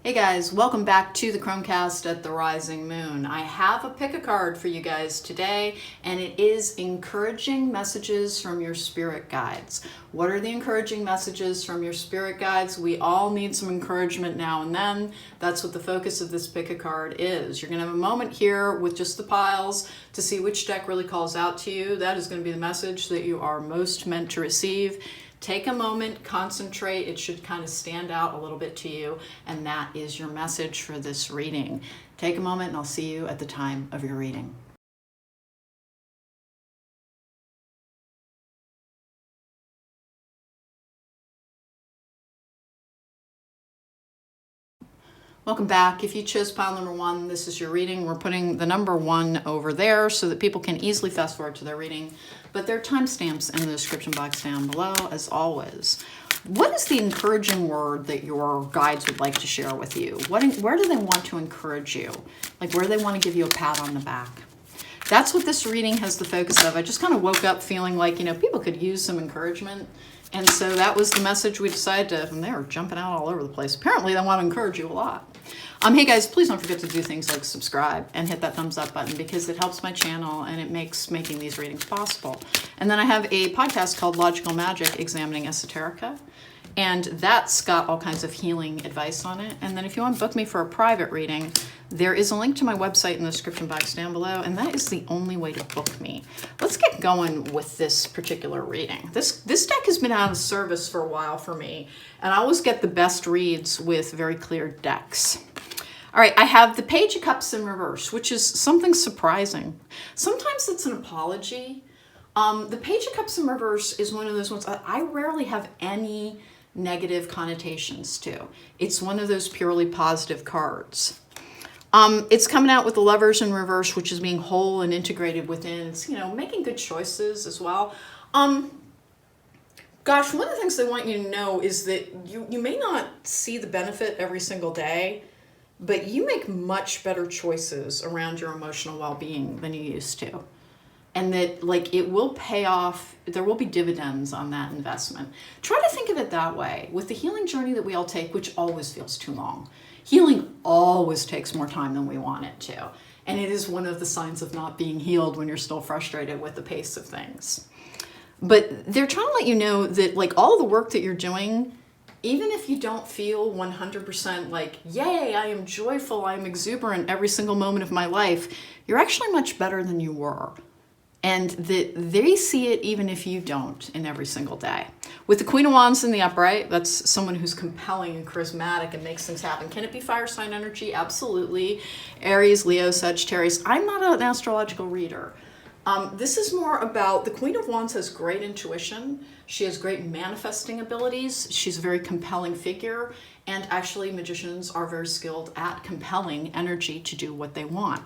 Hey guys, welcome back to the cronecast at the Rising Moon. I have a pick a card for you guys today, and it is encouraging messages from your spirit guides. What are the encouraging messages from your spirit guides? We all need some encouragement now and then. That's what the focus of this pick a card is. You're going to have a moment here with just the piles to see which deck really calls out to you. That is going to be the message that you are most meant to receive. Take a moment, concentrate. It should kind of stand out a little bit to you, and that is your message for this reading. Take a moment, and I'll see you at the time of your reading. Welcome back. If you chose pile number 1, this is your reading. We're putting the number 1 over there so that people can easily fast forward to their reading, but there are timestamps in the description box down below, as always. What is the encouraging word that your guides would like to share with you? Where do they want to encourage you? Like, where do they want to give you a pat on the back? That's what this reading has the focus of. I just kind of woke up feeling like, people could use some encouragement. And so that was the message we decided to, and they were jumping out all over the place. Apparently they want to encourage you a lot. Hey guys, please don't forget to do things like subscribe and hit that thumbs up button because it helps my channel and it makes making these readings possible. And then I have a podcast called Logical Magic, Examining Esoterica. And that's got all kinds of healing advice on it. And then if you want to book me for a private reading, there is a link to my website in the description box down below, and that is the only way to book me. Let's get going with this particular reading. This deck has been out of service for a while for me, and I always get the best reads with very clear decks. All right, I have the Page of Cups in reverse, which is something surprising. Sometimes it's an apology. The Page of Cups in reverse is one of those ones I rarely have any negative connotations to. It's one of those purely positive cards. It's coming out with the Lovers in reverse, which is being whole and integrated within. It's, making good choices as well. Gosh, one of the things they want you to know is that you may not see the benefit every single day, but you make much better choices around your emotional well-being than you used to. And that, it will pay off. There will be dividends on that investment. Try to think of it that way. With the healing journey that we all take, which always feels too long, healing always takes more time than we want it to. And it is one of the signs of not being healed when you're still frustrated with the pace of things. But they're trying to let you know that, all the work that you're doing, even if you don't feel 100% yay, I am joyful, I am exuberant every single moment of my life, you're actually much better than you were. And that they see it even if you don't in every single day. With the Queen of Wands in the upright, that's someone who's compelling and charismatic and makes things happen. Can it be fire sign energy? Absolutely. Aries, Leo, Sagittarius. I'm not an astrological reader. This is more about, the Queen of Wands has great intuition. She has great manifesting abilities. She's a very compelling figure. And actually, magicians are very skilled at compelling energy to do what they want.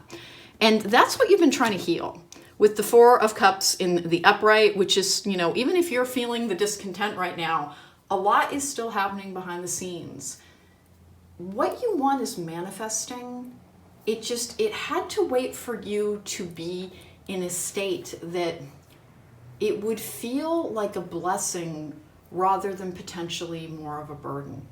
And that's what you've been trying to heal. With the Four of Cups in the upright, which is, even if you're feeling the discontent right now, a lot is still happening behind the scenes. What you want is manifesting. It had to wait for you to be in a state that it would feel like a blessing rather than potentially more of a burden.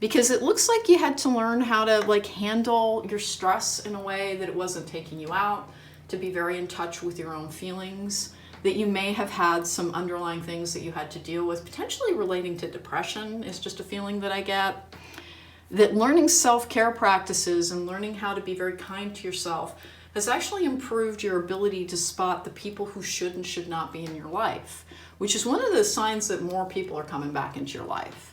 Because it looks like you had to learn how to handle your stress in a way that it wasn't taking you out, to be very in touch with your own feelings, that you may have had some underlying things that you had to deal with, potentially relating to depression is just a feeling that I get. That learning self-care practices and learning how to be very kind to yourself has actually improved your ability to spot the people who should and should not be in your life, which is one of the signs that more people are coming back into your life.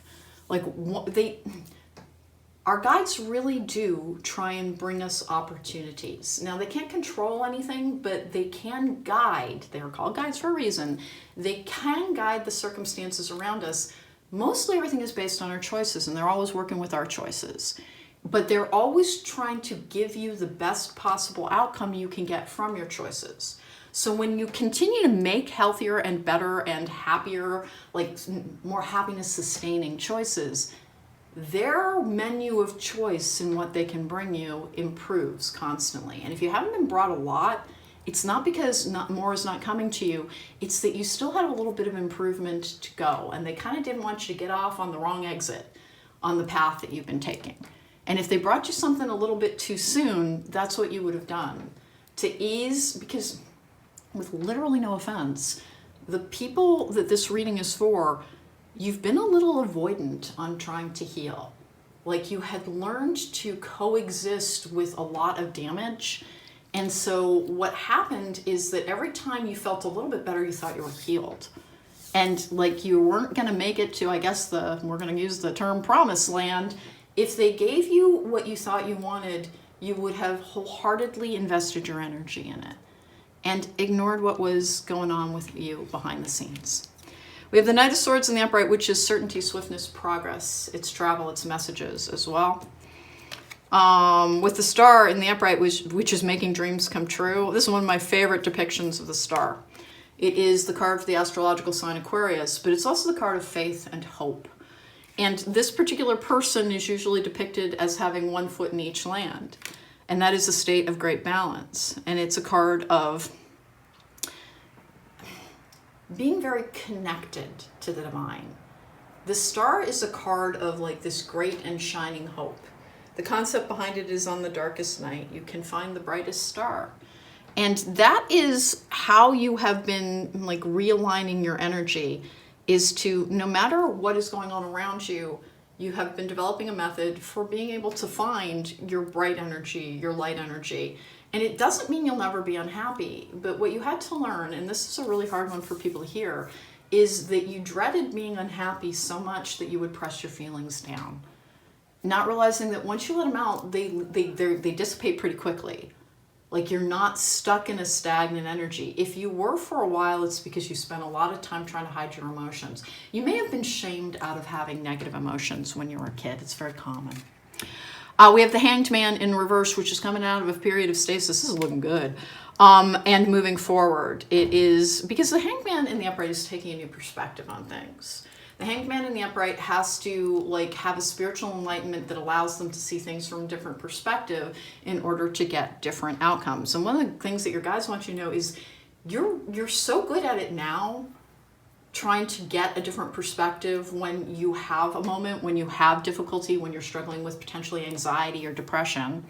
Our guides really do try and bring us opportunities. Now, they can't control anything, but they can guide. They are called guides for a reason. They can guide the circumstances around us. Mostly everything is based on our choices, and they're always working with our choices. But they're always trying to give you the best possible outcome you can get from your choices. So when you continue to make healthier and better and happier, more happiness-sustaining choices, their menu of choice and what they can bring you improves constantly. And if you haven't been brought a lot, it's not because more is not coming to you. It's that you still have a little bit of improvement to go. And they kind of didn't want you to get off on the wrong exit on the path that you've been taking. And if they brought you something a little bit too soon, that's what you would have done. To ease, because with literally no offense, the people that this reading is for, you've been a little avoidant on trying to heal. Like you had learned to coexist with a lot of damage. And so what happened is that every time you felt a little bit better, you thought you were healed. And like you weren't going to make it to, I guess we're going to use the term promised land. If they gave you what you thought you wanted, you would have wholeheartedly invested your energy in it and ignored what was going on with you behind the scenes. We have the Knight of Swords in the upright, which is certainty, swiftness, progress. It's travel, it's messages as well. With the Star in the upright, which is making dreams come true. This is one of my favorite depictions of the Star. It is the card for the astrological sign Aquarius, but it's also the card of faith and hope. And this particular person is usually depicted as having one foot in each land. And that is a state of great balance. And it's a card of being very connected to the divine. The Star is a card of like this great and shining hope. The concept behind it is on the darkest night, you can find the brightest star. And that is how you have been like realigning your energy, is to, no matter what is going on around you, you have been developing a method for being able to find your bright energy, your light energy. And it doesn't mean you'll never be unhappy, but what you had to learn, and this is a really hard one for people to hear, is that you dreaded being unhappy so much that you would press your feelings down. Not realizing that once you let them out, they dissipate pretty quickly. Like you're not stuck in a stagnant energy. If you were for a while, it's because you spent a lot of time trying to hide your emotions. You may have been shamed out of having negative emotions when you were a kid. It's very common. We have the Hanged Man in reverse, which is coming out of a period of stasis. This is looking good. And moving forward. It is, because the Hanged Man in the upright is taking a new perspective on things. The Hanged Man in the upright has to like have a spiritual enlightenment that allows them to see things from a different perspective in order to get different outcomes. And one of the things that your guides want you to know is you're so good at it now, trying to get a different perspective when you have a moment, when you have difficulty, when you're struggling with potentially anxiety or depression.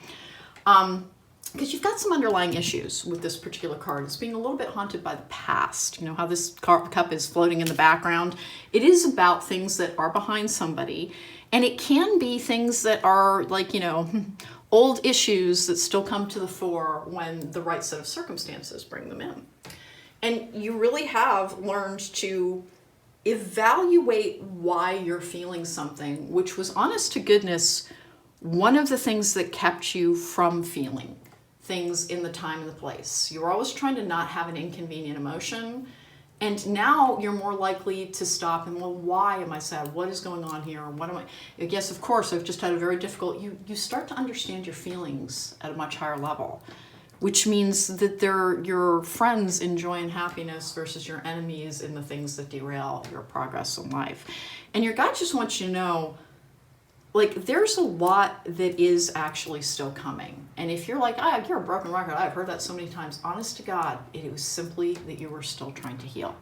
Because you've got some underlying issues with this particular card. It's being a little bit haunted by the past. You know how this cup is floating in the background? It is about things that are behind somebody. And it can be things that are like, you know, old issues that still come to the fore when the right set of circumstances bring them in. And you really have learned to evaluate why you're feeling something, which was, honest to goodness, one of the things that kept you from feeling things in the time and the place. You're always trying to not have an inconvenient emotion. And now you're more likely to stop and, well, why am I sad? What is going on here? What am I? Yes, of course, I've just had a very difficult, you start to understand your feelings at a much higher level, which means that they're your friends in joy and happiness versus your enemies in the things that derail your progress in life. And your guide just wants you to know, like, there's a lot that is actually still coming. And if you're like, you're a broken record, I've heard that so many times. Honest to God, it was simply that you were still trying to heal.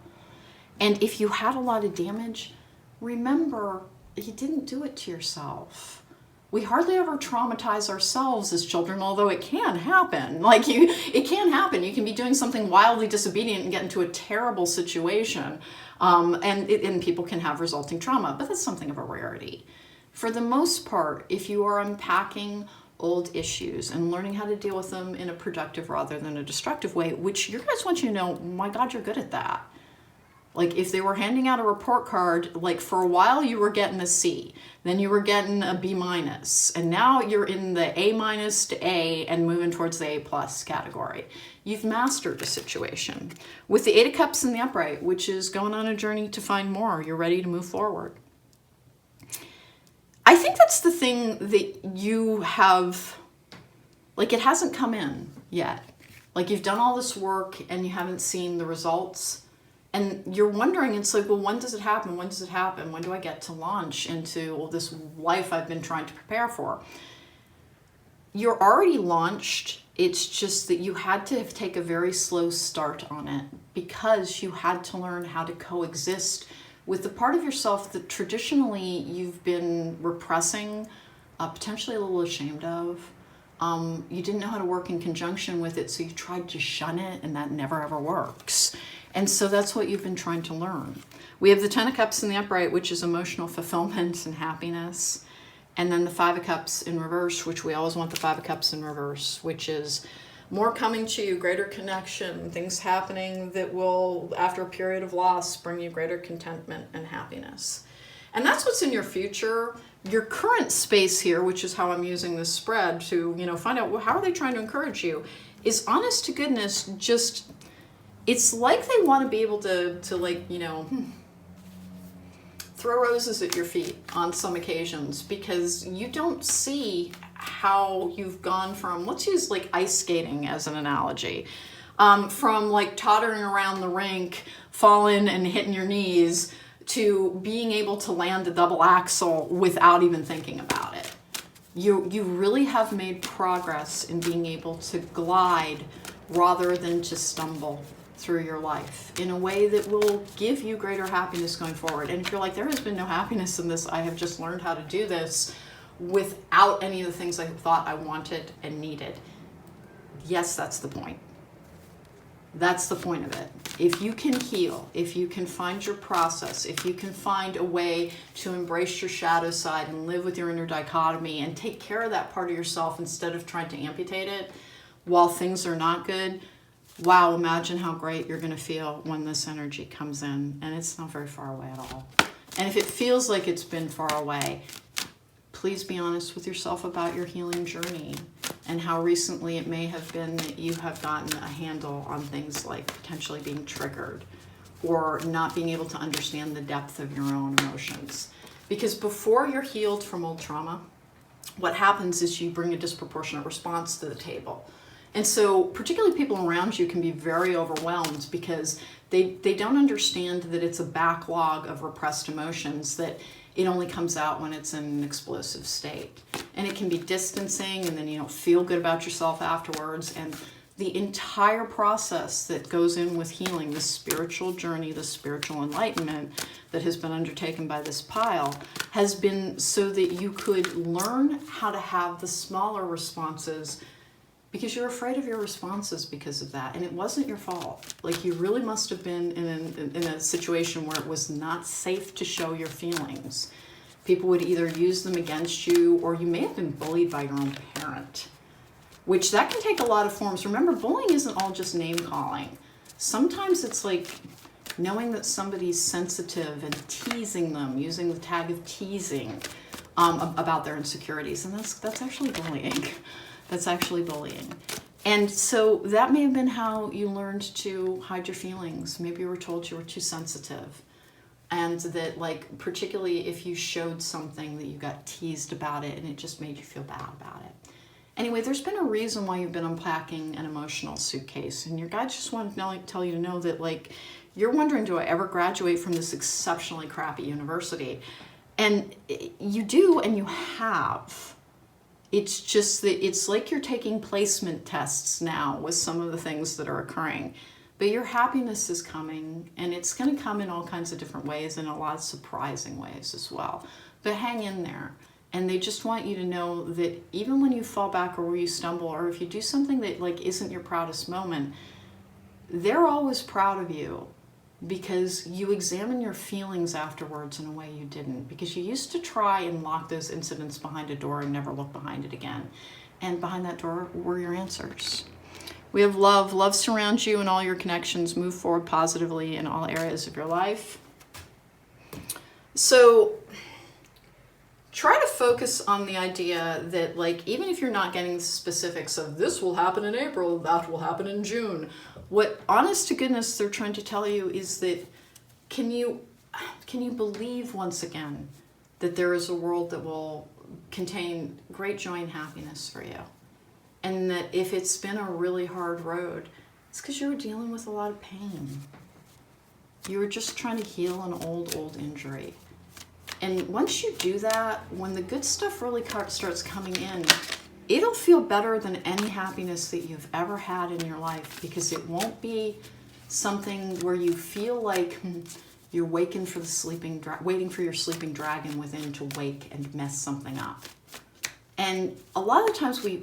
And if you had a lot of damage, remember, you didn't do it to yourself. We hardly ever traumatize ourselves as children, although it can happen. Like, it can happen. You can be doing something wildly disobedient and get into a terrible situation. And people can have resulting trauma, but that's something of a rarity. For the most part, if you are unpacking old issues and learning how to deal with them in a productive rather than a destructive way, which your guys want you to know, my God, you're good at that. Like if they were handing out a report card, like for a while you were getting a C, then you were getting a B-, and now you're in the A- to A and moving towards the A+ category. You've mastered the situation. With the Eight of Cups in the upright, which is going on a journey to find more, you're ready to move forward. I think that's the thing that you have, like, it hasn't come in yet. Like, you've done all this work and you haven't seen the results. And you're wondering, it's like, well, when does it happen? When does it happen? When do I get to launch into this life I've been trying to prepare for? You're already launched. It's just that you had to take a very slow start on it because you had to learn how to coexist with the part of yourself that traditionally you've been repressing potentially a little ashamed of. You didn't know how to work in conjunction with it, so you tried to shun it, and that never ever works. And so that's what you've been trying to learn. We have the Ten of Cups in the upright, which is emotional fulfillment and happiness. And then the Five of Cups in reverse, which we always want the Five of Cups in reverse, which is more coming to you, greater connection, things happening that will, after a period of loss, bring you greater contentment and happiness. And that's what's in your future. Your current space here, which is how I'm using this spread to, find out, well, how are they trying to encourage you, is honest to goodness, just, it's like they want to be able to throw roses at your feet on some occasions, because you don't see how you've gone from, let's use like ice skating as an analogy, from like tottering around the rink, falling and hitting your knees, to being able to land a double axel without even thinking about it. You really have made progress in being able to glide rather than to stumble through your life in a way that will give you greater happiness going forward. And if you're like, there has been no happiness in this, I have just learned how to do this without any of the things I thought I wanted and needed. Yes, that's the point. That's the point of it. If you can heal, if you can find your process, if you can find a way to embrace your shadow side and live with your inner dichotomy and take care of that part of yourself instead of trying to amputate it while things are not good, wow, imagine how great you're going to feel when this energy comes in. And it's not very far away at all. And if it feels like it's been far away, please be honest with yourself about your healing journey and how recently it may have been that you have gotten a handle on things like potentially being triggered or not being able to understand the depth of your own emotions. Because before you're healed from old trauma, what happens is you bring a disproportionate response to the table. And so particularly people around you can be very overwhelmed because they don't understand that it's a backlog of repressed emotions, that it only comes out when it's in an explosive state. And it can be distancing, and then you don't feel good about yourself afterwards. And the entire process that goes in with healing, the spiritual journey, the spiritual enlightenment that has been undertaken by this pile, has been so that you could learn how to have the smaller responses, because you're afraid of your responses because of that. And it wasn't your fault. Like, you really must have been in a situation where it was not safe to show your feelings. People would either use them against you, or you may have been bullied by your own parent, which that can take a lot of forms. Remember, bullying isn't all just name calling. Sometimes it's like knowing that somebody's sensitive and teasing them, using the tag of teasing about their insecurities. And that's actually bullying. That's actually bullying. And so that may have been how you learned to hide your feelings. Maybe you were told you were too sensitive. And that, like, particularly if you showed something, that you got teased about it and it just made you feel bad about it. Anyway, there's been a reason why you've been unpacking an emotional suitcase. And your guides just want to tell you to know that, like, you're wondering, do I ever graduate from this exceptionally crappy university? And you do, and you have. It's just that it's like you're taking placement tests now with some of the things that are occurring. But your happiness is coming, and it's going to come in all kinds of different ways, and a lot of surprising ways as well. But hang in there. And they just want you to know that even when you fall back or where you stumble, or if you do something that like isn't your proudest moment, they're always proud of you, because you examine your feelings afterwards in a way you didn't, because you used to try and lock those incidents behind a door and never look behind it again. And behind that door were your answers. We have love. Love surrounds you in all your connections. Move forward positively in all areas of your life. So try to focus on the idea that, like, even if you're not getting the specifics of this will happen in April, that will happen in June, what honest to goodness they're trying to tell you is that can you believe once again that there is a world that will contain great joy and happiness for you? And that if it's been a really hard road, it's because you were dealing with a lot of pain. You were just trying to heal an old injury. And once you do that, when the good stuff really starts coming in, it'll feel better than any happiness that you've ever had in your life, because it won't be something where you feel like you're waiting for your sleeping dragon within to wake and mess something up. And a lot of the times we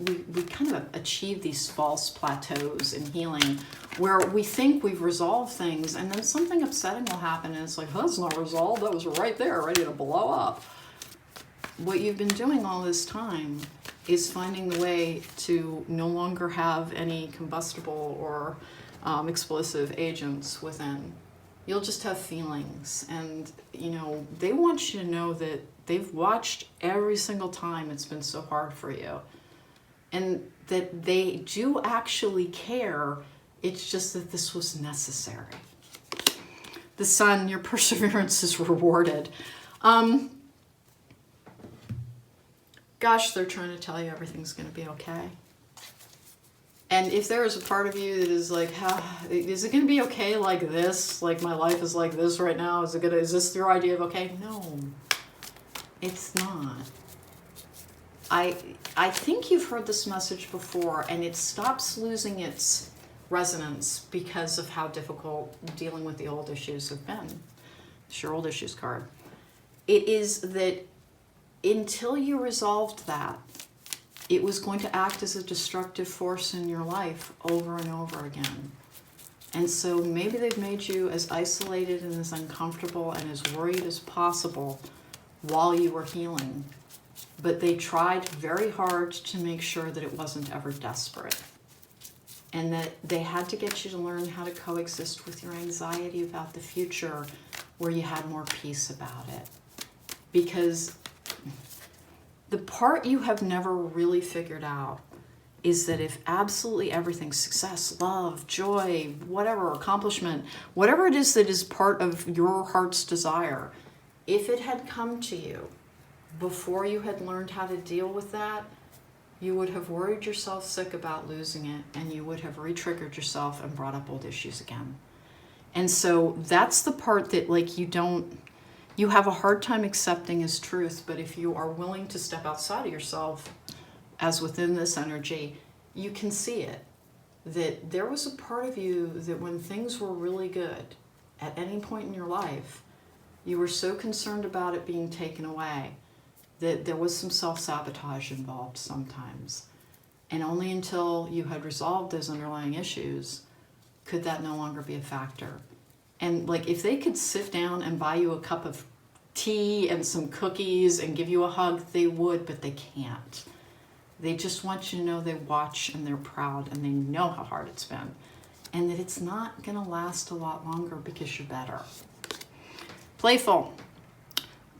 kind of achieve these false plateaus in healing where we think we've resolved things, and then something upsetting will happen and it's like, oh, that's not resolved, that was right there ready to blow up. What you've been doing all this time is finding the way to no longer have any combustible or explosive agents within. You'll just have feelings, and they want you to know that they've watched every single time it's been so hard for you, and that they do actually care. It's just that this was necessary. The Sun, your perseverance is rewarded. Gosh, they're trying to tell you everything's going to be okay. And if there is a part of you that is like, is it going to be okay like this? Like my life is like this right now? Is this your idea of okay? No, it's not. I think you've heard this message before, and it stops losing its resonance because of how difficult dealing with the old issues have been. It's your old issues card. It is that until you resolved that, it was going to act as a destructive force in your life over and over again. And so maybe they've made you as isolated and as uncomfortable and as worried as possible while you were healing. But they tried very hard to make sure that it wasn't ever desperate. And that they had to get you to learn how to coexist with your anxiety about the future where you had more peace about it. Because the part you have never really figured out is that if absolutely everything, success, love, joy, whatever, accomplishment, whatever it is that is part of your heart's desire, if it had come to you before you had learned how to deal with that, you would have worried yourself sick about losing it, and you would have re-triggered yourself and brought up old issues again. And so that's the part that you have a hard time accepting as truth, but if you are willing to step outside of yourself, as within this energy, you can see it. That there was a part of you that when things were really good, at any point in your life, you were so concerned about it being taken away that there was some self-sabotage involved sometimes. And only until you had resolved those underlying issues could that no longer be a factor. And if they could sit down and buy you a cup of tea and some cookies and give you a hug, they would, but they can't. They just want you to know they watch and they're proud and they know how hard it's been. And that it's not going to last a lot longer because you're better. Playful.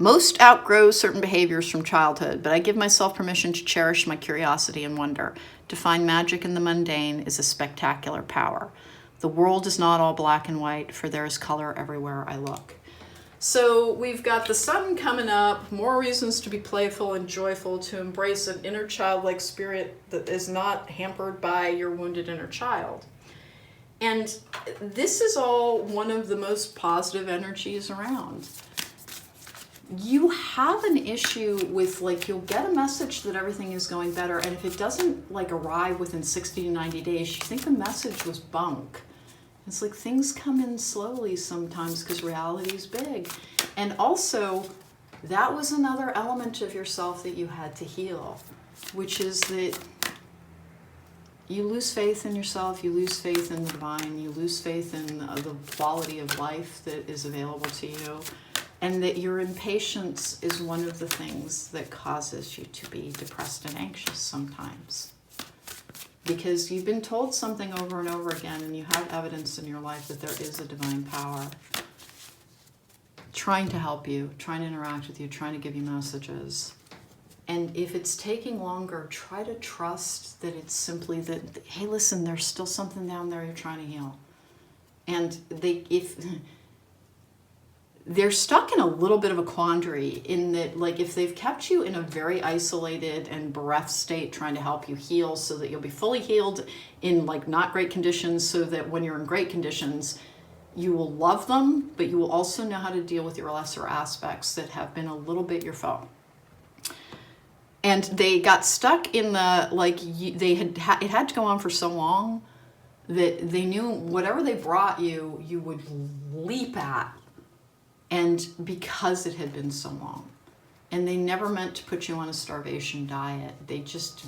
Most outgrow certain behaviors from childhood, but I give myself permission to cherish my curiosity and wonder. To find magic in the mundane is a spectacular power. The world is not all black and white, for there is color everywhere I look. So we've got the Sun coming up, more reasons to be playful and joyful, to embrace an inner childlike spirit that is not hampered by your wounded inner child. And this is all one of the most positive energies around. You have an issue with you'll get a message that everything is going better, and if it doesn't arrive within 60 to 90 days, you think the message was bunk. It's things come in slowly sometimes because reality is big. And also, that was another element of yourself that you had to heal, which is that you lose faith in yourself, you lose faith in the divine, you lose faith in the quality of life that is available to you, and that your impatience is one of the things that causes you to be depressed and anxious sometimes. Because you've been told something over and over again, and you have evidence in your life that there is a divine power trying to help you, trying to interact with you, trying to give you messages. And if it's taking longer, try to trust that it's simply that, hey, listen, there's still something down there you're trying to heal. And if they're stuck in a little bit of a quandary in that, if they've kept you in a very isolated and bereft state trying to help you heal so that you'll be fully healed in not great conditions, so that when you're in great conditions, you will love them, but you will also know how to deal with your lesser aspects that have been a little bit your foe. And they got stuck in the, it had to go on for so long that they knew whatever they brought you, you would leap at. And because it had been so long. And they never meant to put you on a starvation diet. They just,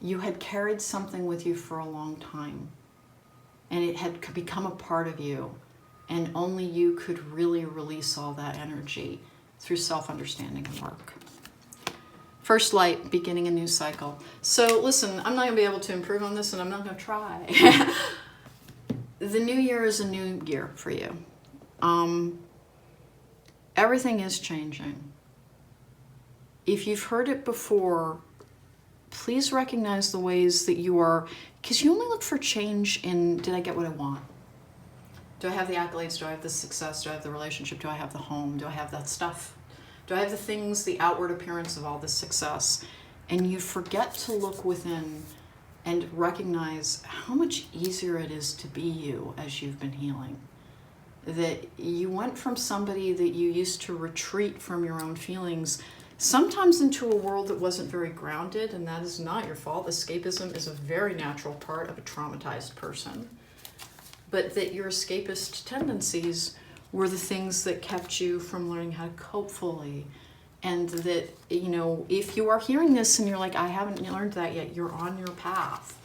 you had carried something with you for a long time. And it had become a part of you. And only you could really release all that energy through self-understanding and work. First light, beginning a new cycle. So listen, I'm not going to be able to improve on this, and I'm not going to try. The new year is a new year for you. Everything is changing. If you've heard it before, please recognize the ways that you are, because you only look for change in, did I get what I want? Do I have the accolades? Do I have the success? Do I have the relationship? Do I have the home? Do I have that stuff? Do I have the things, the outward appearance of all this success? And you forget to look within and recognize how much easier it is to be you as you've been healing. That you went from somebody that you used to retreat from your own feelings, sometimes into a world that wasn't very grounded, and that is not your fault. Escapism is a very natural part of a traumatized person. But that your escapist tendencies were the things that kept you from learning how to cope fully. And that, you know, if you are hearing this and you're like, I haven't learned that yet, you're on your path.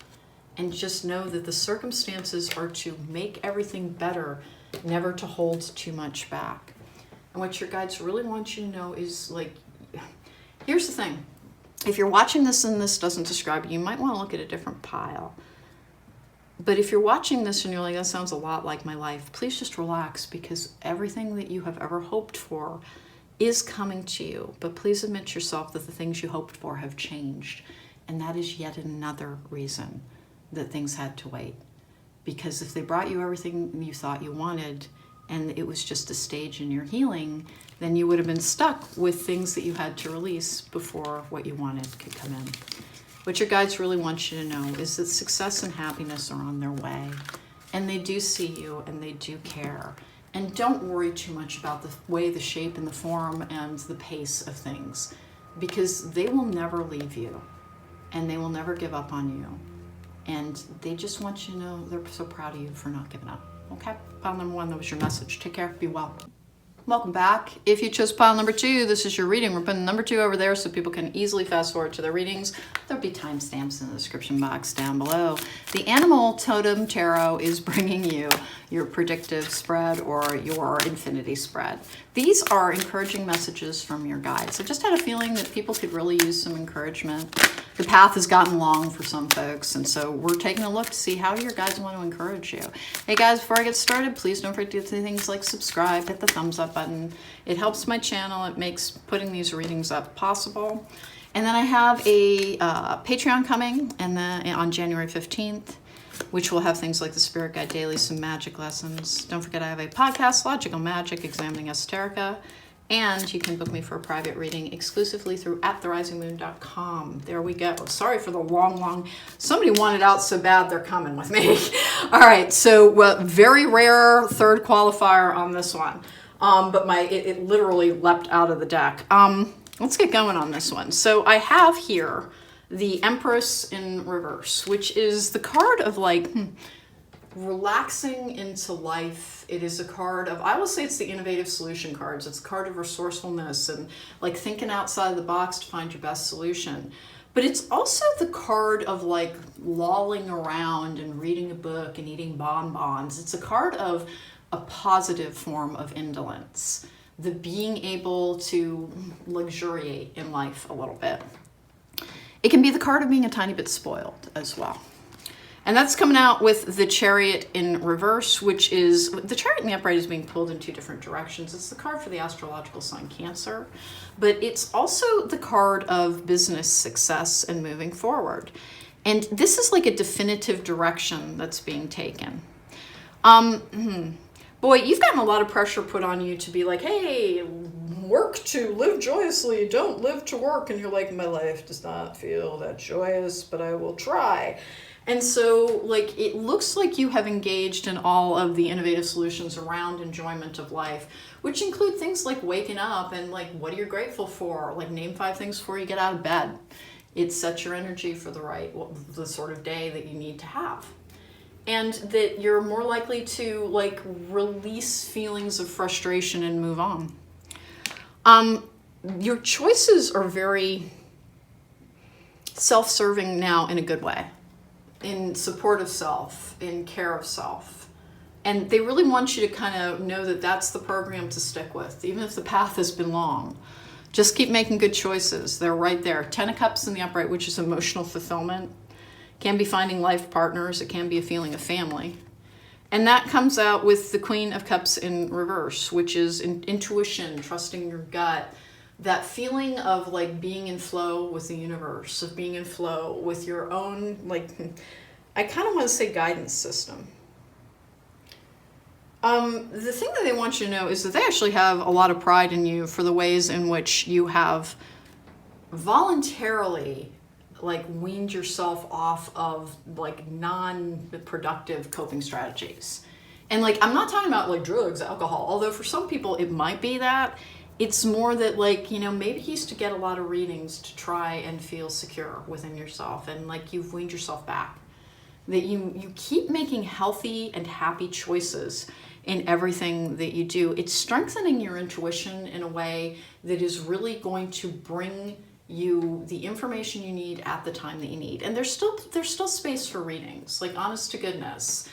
And just know that the circumstances are to make everything better, never to hold too much back. And what your guides really want you to know is, like, here's the thing. If you're watching this and this doesn't describe you, you might want to look at a different pile. But if you're watching this and you're like, that sounds a lot like my life, please just relax, because everything that you have ever hoped for is coming to you. But please admit to yourself that the things you hoped for have changed. And that is yet another reason that things had to wait. Because if they brought you everything you thought you wanted, and it was just a stage in your healing, then you would have been stuck with things that you had to release before what you wanted could come in. What your guides really want you to know is that success and happiness are on their way. And they do see you, and they do care. And don't worry too much about the way, the shape, and the form, and the pace of things. Because they will never leave you. And they will never give up on you. And they just want you to know they're so proud of you for not giving up. Okay? Pile number 1, that was your message. Take care. Be well. Welcome back. If you chose pile number 2, this is your reading. We're putting number 2 over there so people can easily fast forward to their readings. There'll be timestamps in the description box down below. The Animal Totem Tarot is bringing you your predictive spread or your infinity spread. These are encouraging messages from your guides. I just had a feeling that people could really use some encouragement. The path has gotten long for some folks, and so we're taking a look to see how your guides want to encourage you. Hey guys, before I get started, please don't forget to do things like subscribe, hit the thumbs up button. It helps my channel. It makes putting these readings up possible. And then I have a Patreon coming on January 15th, which will have things like the Spirit Guide Daily, some magic lessons. Don't forget I have a podcast, Logical Magic, Examining Esoterica. And you can book me for a private reading exclusively through @therisingmoon.com. There we go. Sorry for the long, somebody wanted out so bad they're coming with me. All right, so very rare third qualifier on this one. But it literally leapt out of the deck. Let's get going on this one. So I have here the Empress in reverse, which is the card of like relaxing into life. It is a card of, I will say it's the innovative solution cards. It's a card of resourcefulness and like thinking outside of the box to find your best solution. But it's also the card of like lolling around and reading a book and eating bonbons. It's a card of a positive form of indolence, the being able to luxuriate in life a little bit. It can be the card of being a tiny bit spoiled as well. And that's coming out with the Chariot in reverse, which is, the Chariot in the upright is being pulled in 2 different directions. It's the card for the astrological sign Cancer, but it's also the card of business success and moving forward. And this is like a definitive direction that's being taken. Boy, you've gotten a lot of pressure put on you to be like, hey, work to live joyously, don't live to work. And you're like, my life does not feel that joyous, but I will try. And so, like, it looks like you have engaged in all of the innovative solutions around enjoyment of life, which include things like waking up and, like, what are you grateful for? Like, name 5 things before you get out of bed. It sets your energy for the sort of day that you need to have. And that you're more likely to, like, release feelings of frustration and move on. your choices are very self-serving now in a good way, in support of self, in care of self. And they really want you to kind of know that that's the program to stick with, even if the path has been long. Just keep making good choices. They're right there. 10 of Cups in the upright, which is emotional fulfillment. Can be finding life partners. It can be a feeling of family. And that comes out with the Queen of Cups in reverse, which is intuition, trusting your gut. That feeling of like being in flow with the universe, of being in flow with your own, like, I kind of want to say guidance system. The thing that they want you to know is that they actually have a lot of pride in you for the ways in which you have voluntarily like weaned yourself off of like non-productive coping strategies. And like, I'm not talking about like drugs, alcohol, although for some people it might be that. It's more that like, you know, maybe you used to get a lot of readings to try and feel secure within yourself, and like you've weaned yourself back. That you keep making healthy and happy choices in everything that you do. It's strengthening your intuition in a way that is really going to bring you the information you need at the time that you need. And there's still space for readings, like honest to goodness.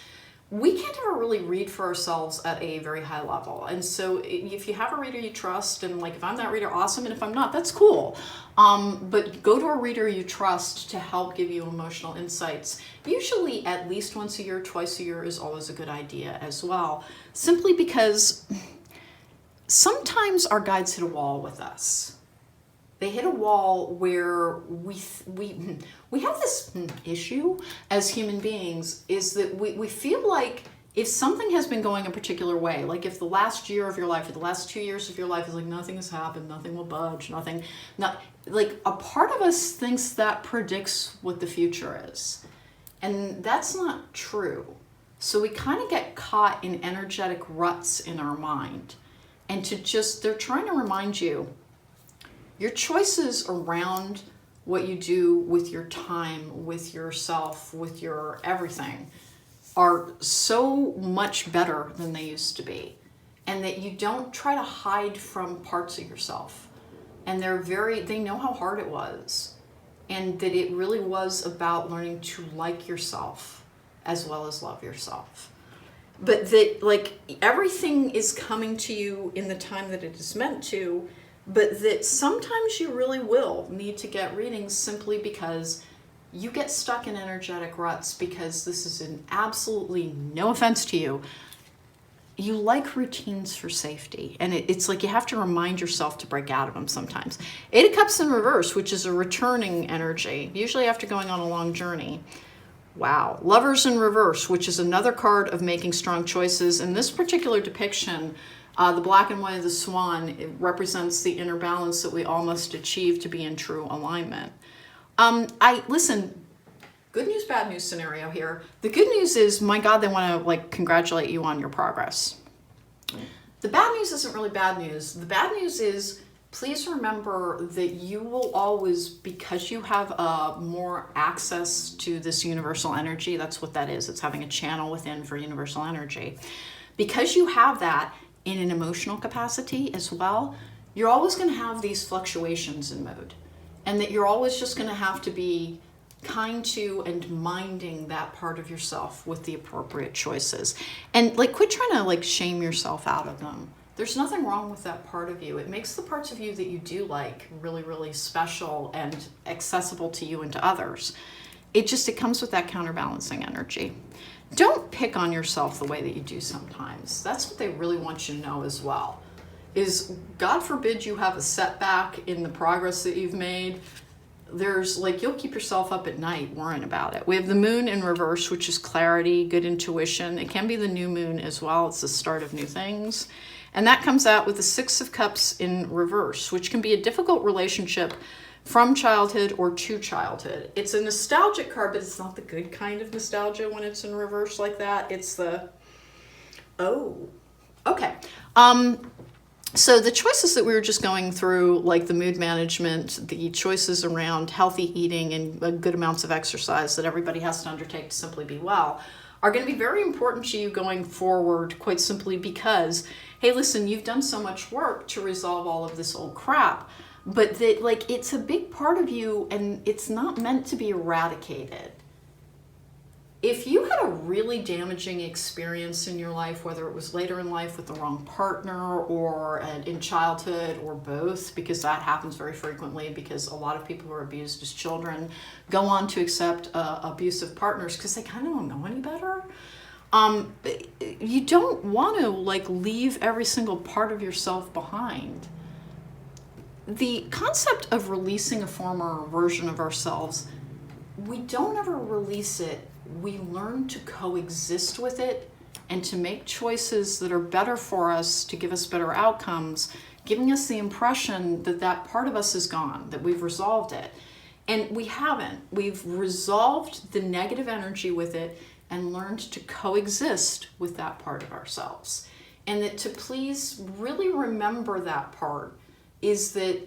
We can't ever really read for ourselves at a very high level. And so if you have a reader you trust, and like if I'm that reader, awesome, and if I'm not, that's cool. But go to a reader you trust to help give you emotional insights. Usually at least once a year, twice a year is always a good idea as well. Simply because sometimes our guides hit a wall with us. They hit a wall where we have this issue as human beings, is that we feel like if something has been going a particular way, like if the last year of your life or the last 2 years of your life is like nothing has happened, nothing will budge, like a part of us thinks that predicts what the future is. And that's not true. So we kind of get caught in energetic ruts in our mind. And they're trying to remind you, your choices around what you do with your time, with yourself, with your everything are so much better than they used to be. And that you don't try to hide from parts of yourself. And they know how hard it was. And that it really was about learning to like yourself as well as love yourself. But that like everything is coming to you in the time that it is meant to. But that sometimes you really will need to get readings simply because you get stuck in energetic ruts, because this is an absolutely no offense to you. You like routines for safety. And it's like you have to remind yourself to break out of them sometimes. 8 of Cups in reverse, which is a returning energy, usually after going on a long journey. Wow. Lovers in reverse, which is another card of making strong choices. In this particular depiction, the black and white of the swan, it represents the inner balance that we all must achieve to be in true alignment. Listen, good news, bad news scenario here. The good news is, my God, they want to like congratulate you on your progress. The bad news isn't really bad news. The bad news is, please remember that you will always, because you have more access to this universal energy, that's what that is. It's having a channel within for universal energy. Because you have that, in an emotional capacity as well, you're always going to have these fluctuations in mood, and that you're always just going to have to be kind to and minding that part of yourself with the appropriate choices. And like, quit trying to like shame yourself out of them. There's nothing wrong with that part of you. It makes the parts of you that you do like really, really special and accessible to you and to others. It comes with that counterbalancing energy. Don't pick on yourself the way that you do sometimes. That's what they really want you to know as well. Is God forbid you have a setback in the progress that you've made. There's like, you'll keep yourself up at night worrying about it. We have the moon in reverse, which is clarity, good intuition. It can be the new moon as well. It's the start of new things. And that comes out with the 6 of Cups in reverse, which can be a difficult relationship from childhood or to childhood. It's a nostalgic card, but it's not the good kind of nostalgia when it's in reverse like that. It's the, oh, okay. So the choices that we were just going through, like the mood management, the choices around healthy eating and good amounts of exercise that everybody has to undertake to simply be well, are going to be very important to you going forward, quite simply because, hey, listen, you've done so much work to resolve all of this old crap, but that, like, it's a big part of you and it's not meant to be eradicated. If you had a really damaging experience in your life, whether it was later in life with the wrong partner or in childhood or both, because that happens very frequently, because a lot of people who are abused as children go on to accept abusive partners because they kind of don't know any better. You don't want to, like, leave every single part of yourself behind. The concept of releasing a former version of ourselves, we don't ever release it. We learn to coexist with it and to make choices that are better for us, to give us better outcomes, giving us the impression that that part of us is gone, that we've resolved it. And we haven't. We've resolved the negative energy with it and learned to coexist with that part of ourselves. And that to please really remember that part is that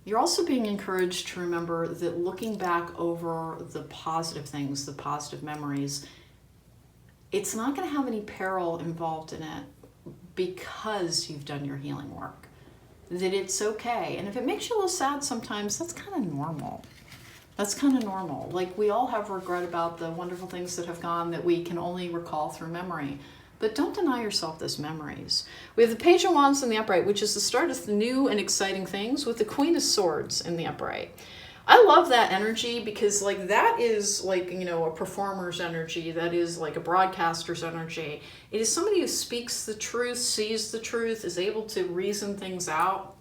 you're also being encouraged to remember that looking back over the positive things, the positive memories, it's not going to have any peril involved in it because you've done your healing work. That it's okay. And if it makes you a little sad sometimes, that's kind of normal. That's kind of normal. Like, we all have regret about the wonderful things that have gone that we can only recall through memory. But don't deny yourself those memories. We have the Page of Wands in the upright, which is the start of the new and exciting things, with the Queen of Swords in the upright. I love that energy because, like, that is like, you know, a performer's energy. That is like a broadcaster's energy. It is somebody who speaks the truth, sees the truth, is able to reason things out.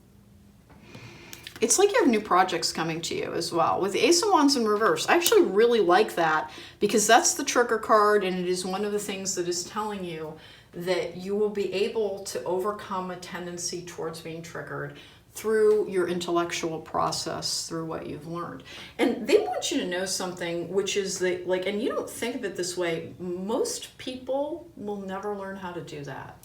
It's like you have new projects coming to you as well. With the Ace of Wands in reverse, I actually really like that because that's the trigger card, and it is one of the things that is telling you that you will be able to overcome a tendency towards being triggered through your intellectual process, through what you've learned. And they want you to know something, which is that, like, and you don't think of it this way, most people will never learn how to do that.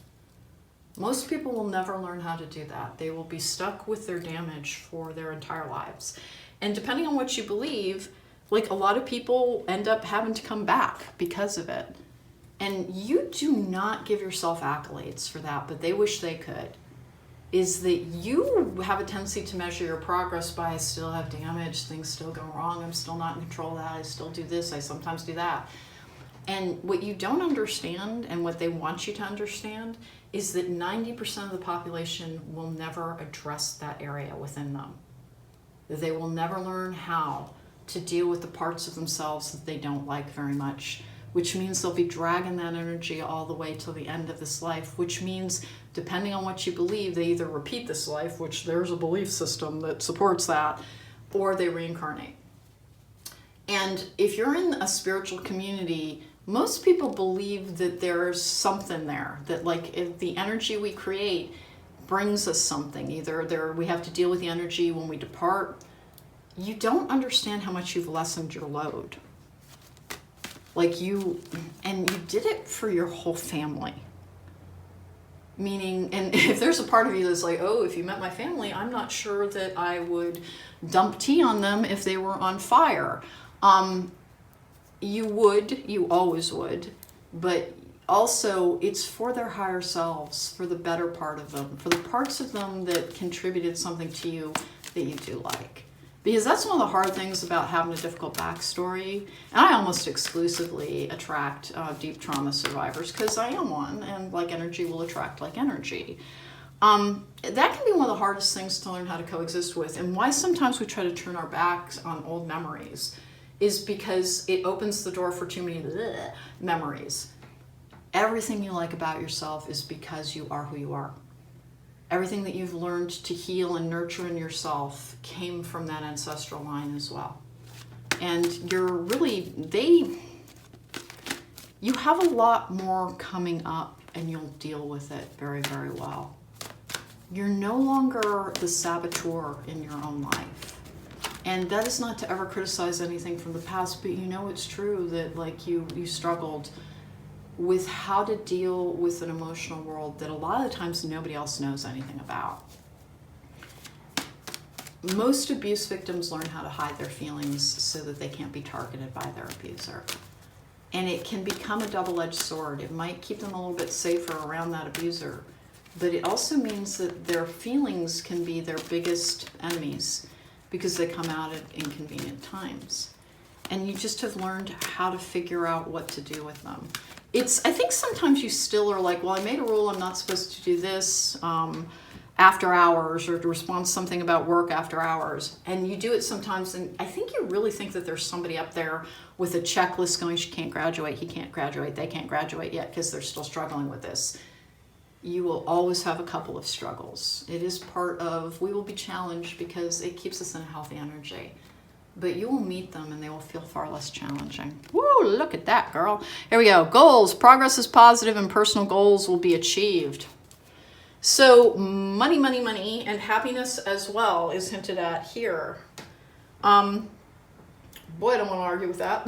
Most people will never learn how to do that. They will be stuck with their damage for their entire lives. And depending on what you believe, like, a lot of people end up having to come back because of it. And you do not give yourself accolades for that, but they wish they could. Is that you have a tendency to measure your progress by, I still have damage, things still go wrong, I'm still not in control of that, I still do this, I sometimes do that. And what you don't understand, and what they want you to understand, is that 90% of the population will never address that area within them. They will never learn how to deal with the parts of themselves that they don't like very much, which means they'll be dragging that energy all the way till the end of this life, which means, depending on what you believe, they either repeat this life, which there's a belief system that supports that, or they reincarnate. And if you're in a spiritual community, most people believe that there's something there, that, like, if the energy we create brings us something. Either we have to deal with the energy when we depart. You don't understand how much you've lessened your load. Like, you did it for your whole family. Meaning, and if there's a part of you that's like, oh, if you met my family, I'm not sure that I would dump tea on them if they were on fire. You would, you always would, but also it's for their higher selves, for the better part of them, for the parts of them that contributed something to you that you do like. Because that's one of the hard things about having a difficult backstory. And I almost exclusively attract deep trauma survivors because I am one, and like energy will attract like energy. That can be one of the hardest things to learn how to coexist with, and why sometimes we try to turn our backs on old memories is because it opens the door for too many memories. Everything you like about yourself is because you are who you are. Everything that you've learned to heal and nurture in yourself came from that ancestral line as well. And you have a lot more coming up, and you'll deal with it very, very well. You're no longer the saboteur in your own life. And that is not to ever criticize anything from the past, but you know it's true that, like, you struggled with how to deal with an emotional world that a lot of the times nobody else knows anything about. Most abuse victims learn how to hide their feelings so that they can't be targeted by their abuser. And it can become a double-edged sword. It might keep them a little bit safer around that abuser, but it also means that their feelings can be their biggest enemies because they come out at inconvenient times. And you just have learned how to figure out what to do with them. I think sometimes you still are like, well, I made a rule, I'm not supposed to do this after hours, or to respond to something about work after hours. And you do it sometimes, and I think you really think that there's somebody up there with a checklist going, she can't graduate, he can't graduate, they can't graduate yet because they're still struggling with this. You will always have a couple of struggles. It is part of, we will be challenged because it keeps us in a healthy energy. But you will meet them and they will feel far less challenging. Woo, look at that, girl. Here we go. Goals. Progress is positive and personal goals will be achieved. So money, money, money, and happiness as well is hinted at here. Boy, I don't want to argue with that.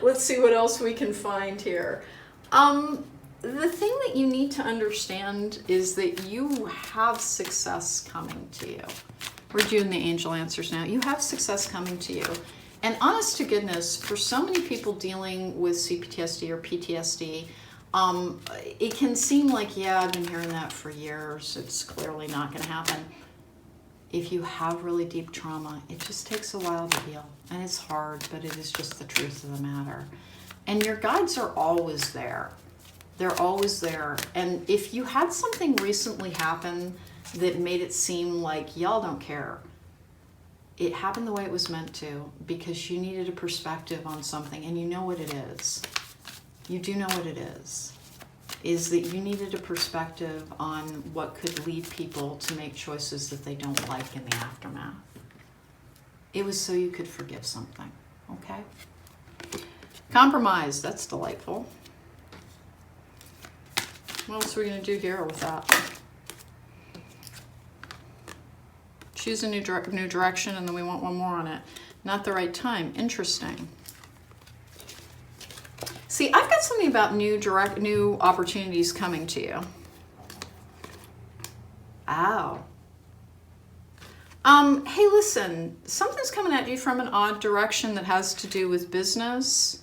Let's see what else we can find here. The thing that you need to understand is that you have success coming to you. We're doing the angel answers now. You have success coming to you. And honest to goodness, for so many people dealing with CPTSD or PTSD, it can seem like, yeah, I've been hearing that for years. It's clearly not going to happen. If you have really deep trauma, it just takes a while to heal. And it's hard, but it is just the truth of the matter. And your guides are always there. They're always there. And if you had something recently happen that made it seem like y'all don't care, it happened the way it was meant to, because you needed a perspective on something, and you know what it is. You do know what it is that you needed a perspective on what could lead people to make choices that they don't like in the aftermath. It was so you could forgive something, okay? Compromise, that's delightful. What else are we going to do here with that? Choose a new direction, and then we want one more on it. Not the right time. Interesting. See, I've got something about new opportunities coming to you. Ow. Hey, listen, something's coming at you from an odd direction that has to do with business.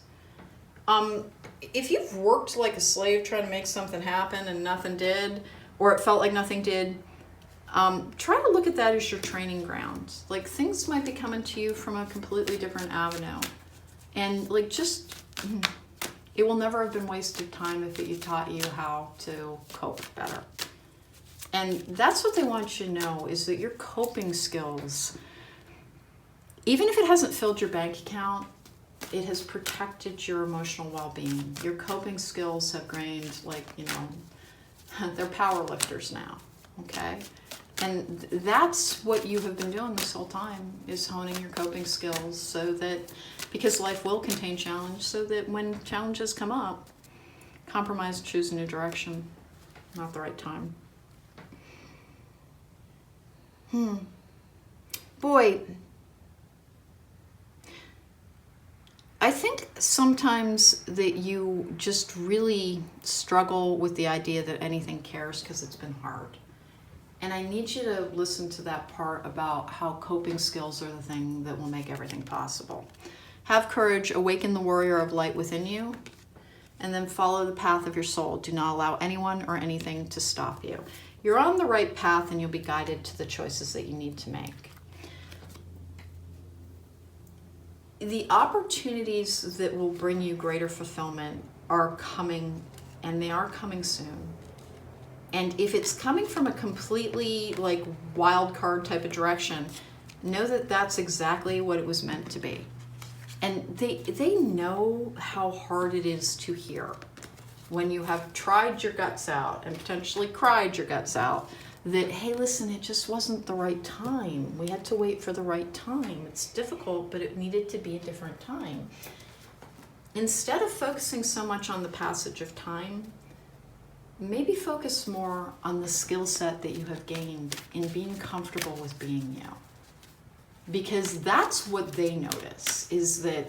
If you've worked like a slave trying to make something happen and nothing did, or it felt like nothing did, try to look at that as your training ground. Like, things might be coming to you from a completely different avenue. And like, just, it will never have been wasted time if it taught you how to cope better. And that's what they want you to know, is that your coping skills, even if it hasn't filled your bank account, it has protected your emotional well-being. Your coping skills have gained, like, they're power lifters now, okay? And that's what you have been doing this whole time, is honing your coping skills, so that, because life will contain challenge, so that when challenges come up, compromise, choose a new direction, not the right time. Boy, I think sometimes that you just really struggle with the idea that anything cares because it's been hard. And I need you to listen to that part about how coping skills are the thing that will make everything possible. Have courage, awaken the warrior of light within you, and then follow the path of your soul. Do not allow anyone or anything to stop you. You're on the right path, and you'll be guided to the choices that you need to make. The opportunities that will bring you greater fulfillment are coming, and they are coming soon. And if it's coming from a completely like wild card type of direction, know that that's exactly what it was meant to be. And they know how hard it is to hear when you have tried your guts out and potentially cried your guts out, that, hey, listen, it just wasn't the right time. We had to wait for the right time. It's difficult, but it needed to be a different time. Instead of focusing so much on the passage of time, maybe focus more on the skill set that you have gained in being comfortable with being you. Because that's what they notice, is that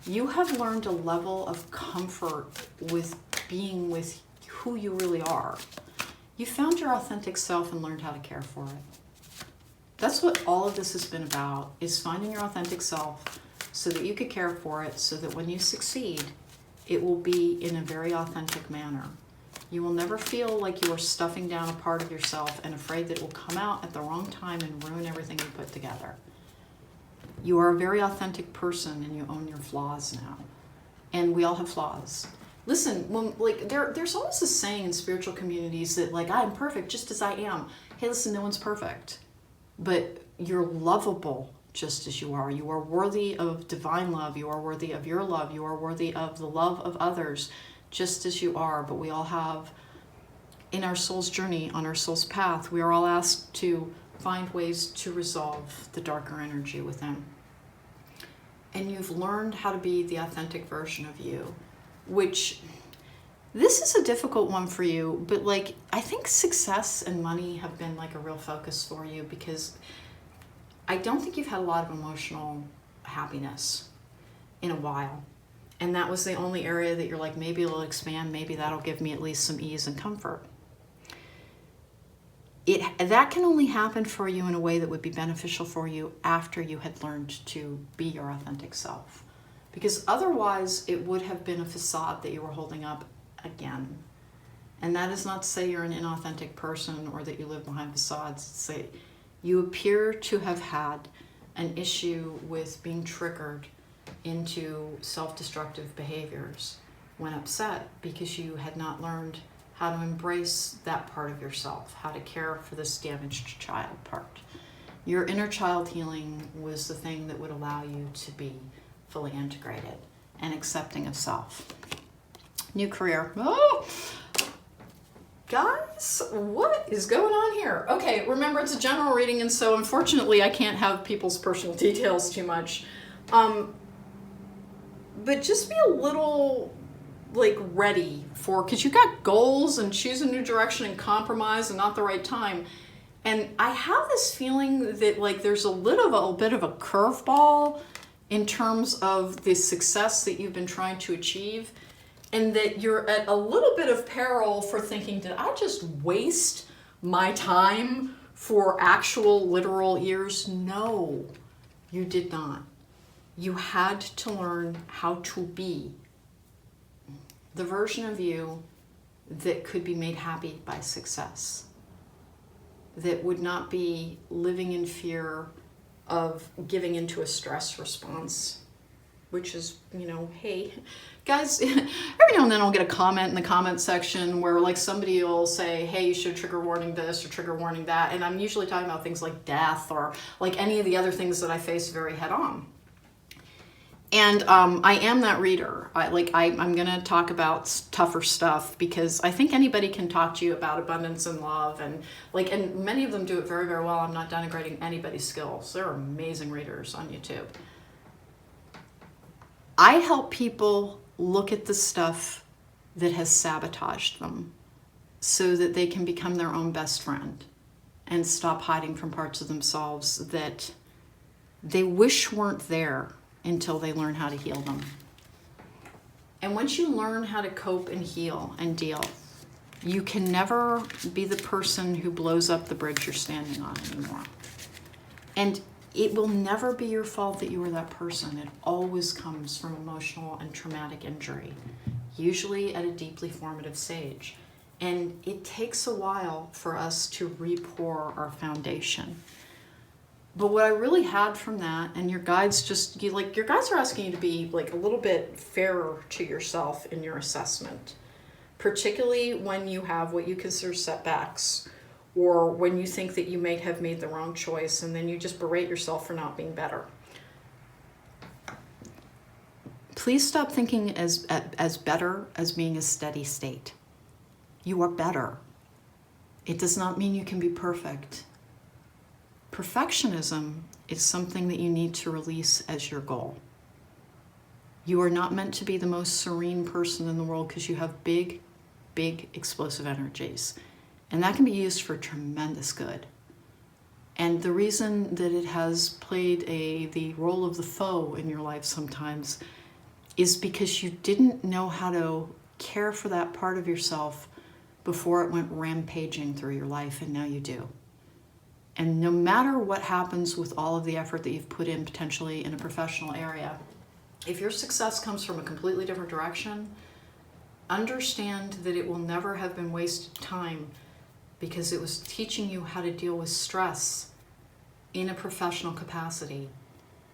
you have learned a level of comfort with being with who you really are. You found your authentic self and learned how to care for it. That's what all of this has been about, is finding your authentic self, so that you could care for it, so that when you succeed, it will be in a very authentic manner. You will never feel like you are stuffing down a part of yourself and afraid that it will come out at the wrong time and ruin everything you put together. You are a very authentic person and you own your flaws now. And we all have flaws. Listen, when, like there's always this saying in spiritual communities that like, I'm perfect just as I am. Hey, listen, no one's perfect. But you're lovable just as you are. You are worthy of divine love. You are worthy of your love. You are worthy of the love of others just as you are. But we all have, in our soul's journey, on our soul's path, we are all asked to find ways to resolve the darker energy within. And you've learned how to be the authentic version of you, which this is a difficult one for you, but like I think success and money have been like a real focus for you, because I don't think you've had a lot of emotional happiness in a while. And that was the only area that you're like, maybe it'll expand, maybe that'll give me at least some ease and comfort. That can only happen for you in a way that would be beneficial for you after you had learned to be your authentic self. Because otherwise it would have been a facade that you were holding up again. And that is not to say you're an inauthentic person or that you live behind facades. It's say you appear to have had an issue with being triggered into self-destructive behaviors when upset, because you had not learned how to embrace that part of yourself, how to care for this damaged child part. Your inner child healing was the thing that would allow you to be fully integrated and accepting of self. New career. Oh, guys, what is going on here? Okay, remember it's a general reading, and so unfortunately I can't have people's personal details too much. But just be a little like ready for, because you got goals and choose a new direction and compromise and not the right time. And I have this feeling that like there's a bit of a curveball in terms of the success that you've been trying to achieve, and that you're at a little bit of peril for thinking, did I just waste my time for actual literal years? No, you did not. You had to learn how to be the version of you that could be made happy by success, that would not be living in fear of giving into a stress response, which is, you know, hey, guys, every now and then I'll get a comment in the comment section where like somebody will say, hey, you should trigger warning this or trigger warning that. And I'm usually talking about things like death or like any of the other things that I face very head on. And I am that reader. I'm going to talk about tougher stuff because I think anybody can talk to you about abundance and love, and many of them do it very, very well. I'm not denigrating anybody's skills. They're amazing readers on YouTube. I help people look at the stuff that has sabotaged them so that they can become their own best friend and stop hiding from parts of themselves that they wish weren't there until they learn how to heal them. And once you learn how to cope and heal and deal, you can never be the person who blows up the bridge you're standing on anymore. And it will never be your fault that you were that person. It always comes from emotional and traumatic injury, usually at a deeply formative stage. And it takes a while for us to re-pour our foundation. But what I really had from that, and your guides your guides are asking you to be like a little bit fairer to yourself in your assessment, particularly when you have what you consider setbacks, or when you think that you may have made the wrong choice and then you just berate yourself for not being better. Please stop thinking as better as being a steady state. You are better. It does not mean you can be perfect. Perfectionism is something that you need to release as your goal. You are not meant to be the most serene person in the world because you have big, big explosive energies. And that can be used for tremendous good. And the reason that it has played the role of the foe in your life sometimes is because you didn't know how to care for that part of yourself before it went rampaging through your life, and now you do. And no matter what happens with all of the effort that you've put in potentially in a professional area, if your success comes from a completely different direction, understand that it will never have been wasted time, because it was teaching you how to deal with stress in a professional capacity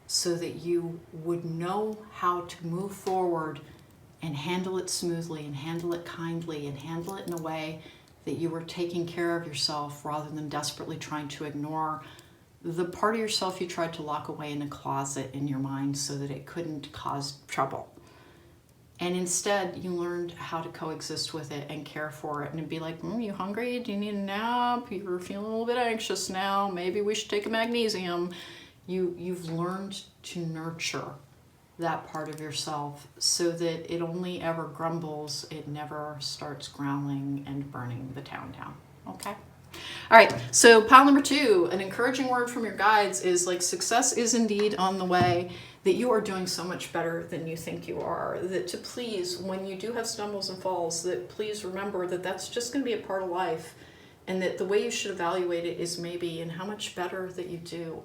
so that you would know how to move forward and handle it smoothly and handle it kindly and handle it in a way that you were taking care of yourself rather than desperately trying to ignore the part of yourself you tried to lock away in a closet in your mind so that it couldn't cause trouble. And instead, you learned how to coexist with it and care for it and be like, you hungry? Do you need a nap? You're feeling a little bit anxious now. Maybe we should take a magnesium. You've learned to nurture that part of yourself so that it only ever grumbles. It never starts growling and burning the town down. Okay? All right, so pile number 2, an encouraging word from your guides is like, success is indeed on the way, that you are doing so much better than you think you are, that to please, when you do have stumbles and falls, that please remember that that's just going to be a part of life, and that the way you should evaluate it is maybe in how much better that you do.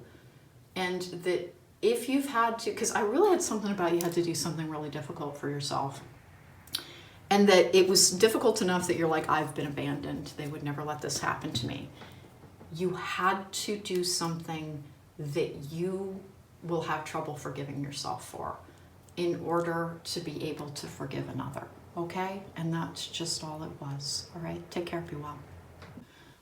And that if you've had to, because I really had something about you had to do something really difficult for yourself, and that it was difficult enough that you're like, I've been abandoned. They would never let this happen to me. You had to do something that you will have trouble forgiving yourself for in order to be able to forgive another. Okay? And that's just all it was. All right? Take care. Be well.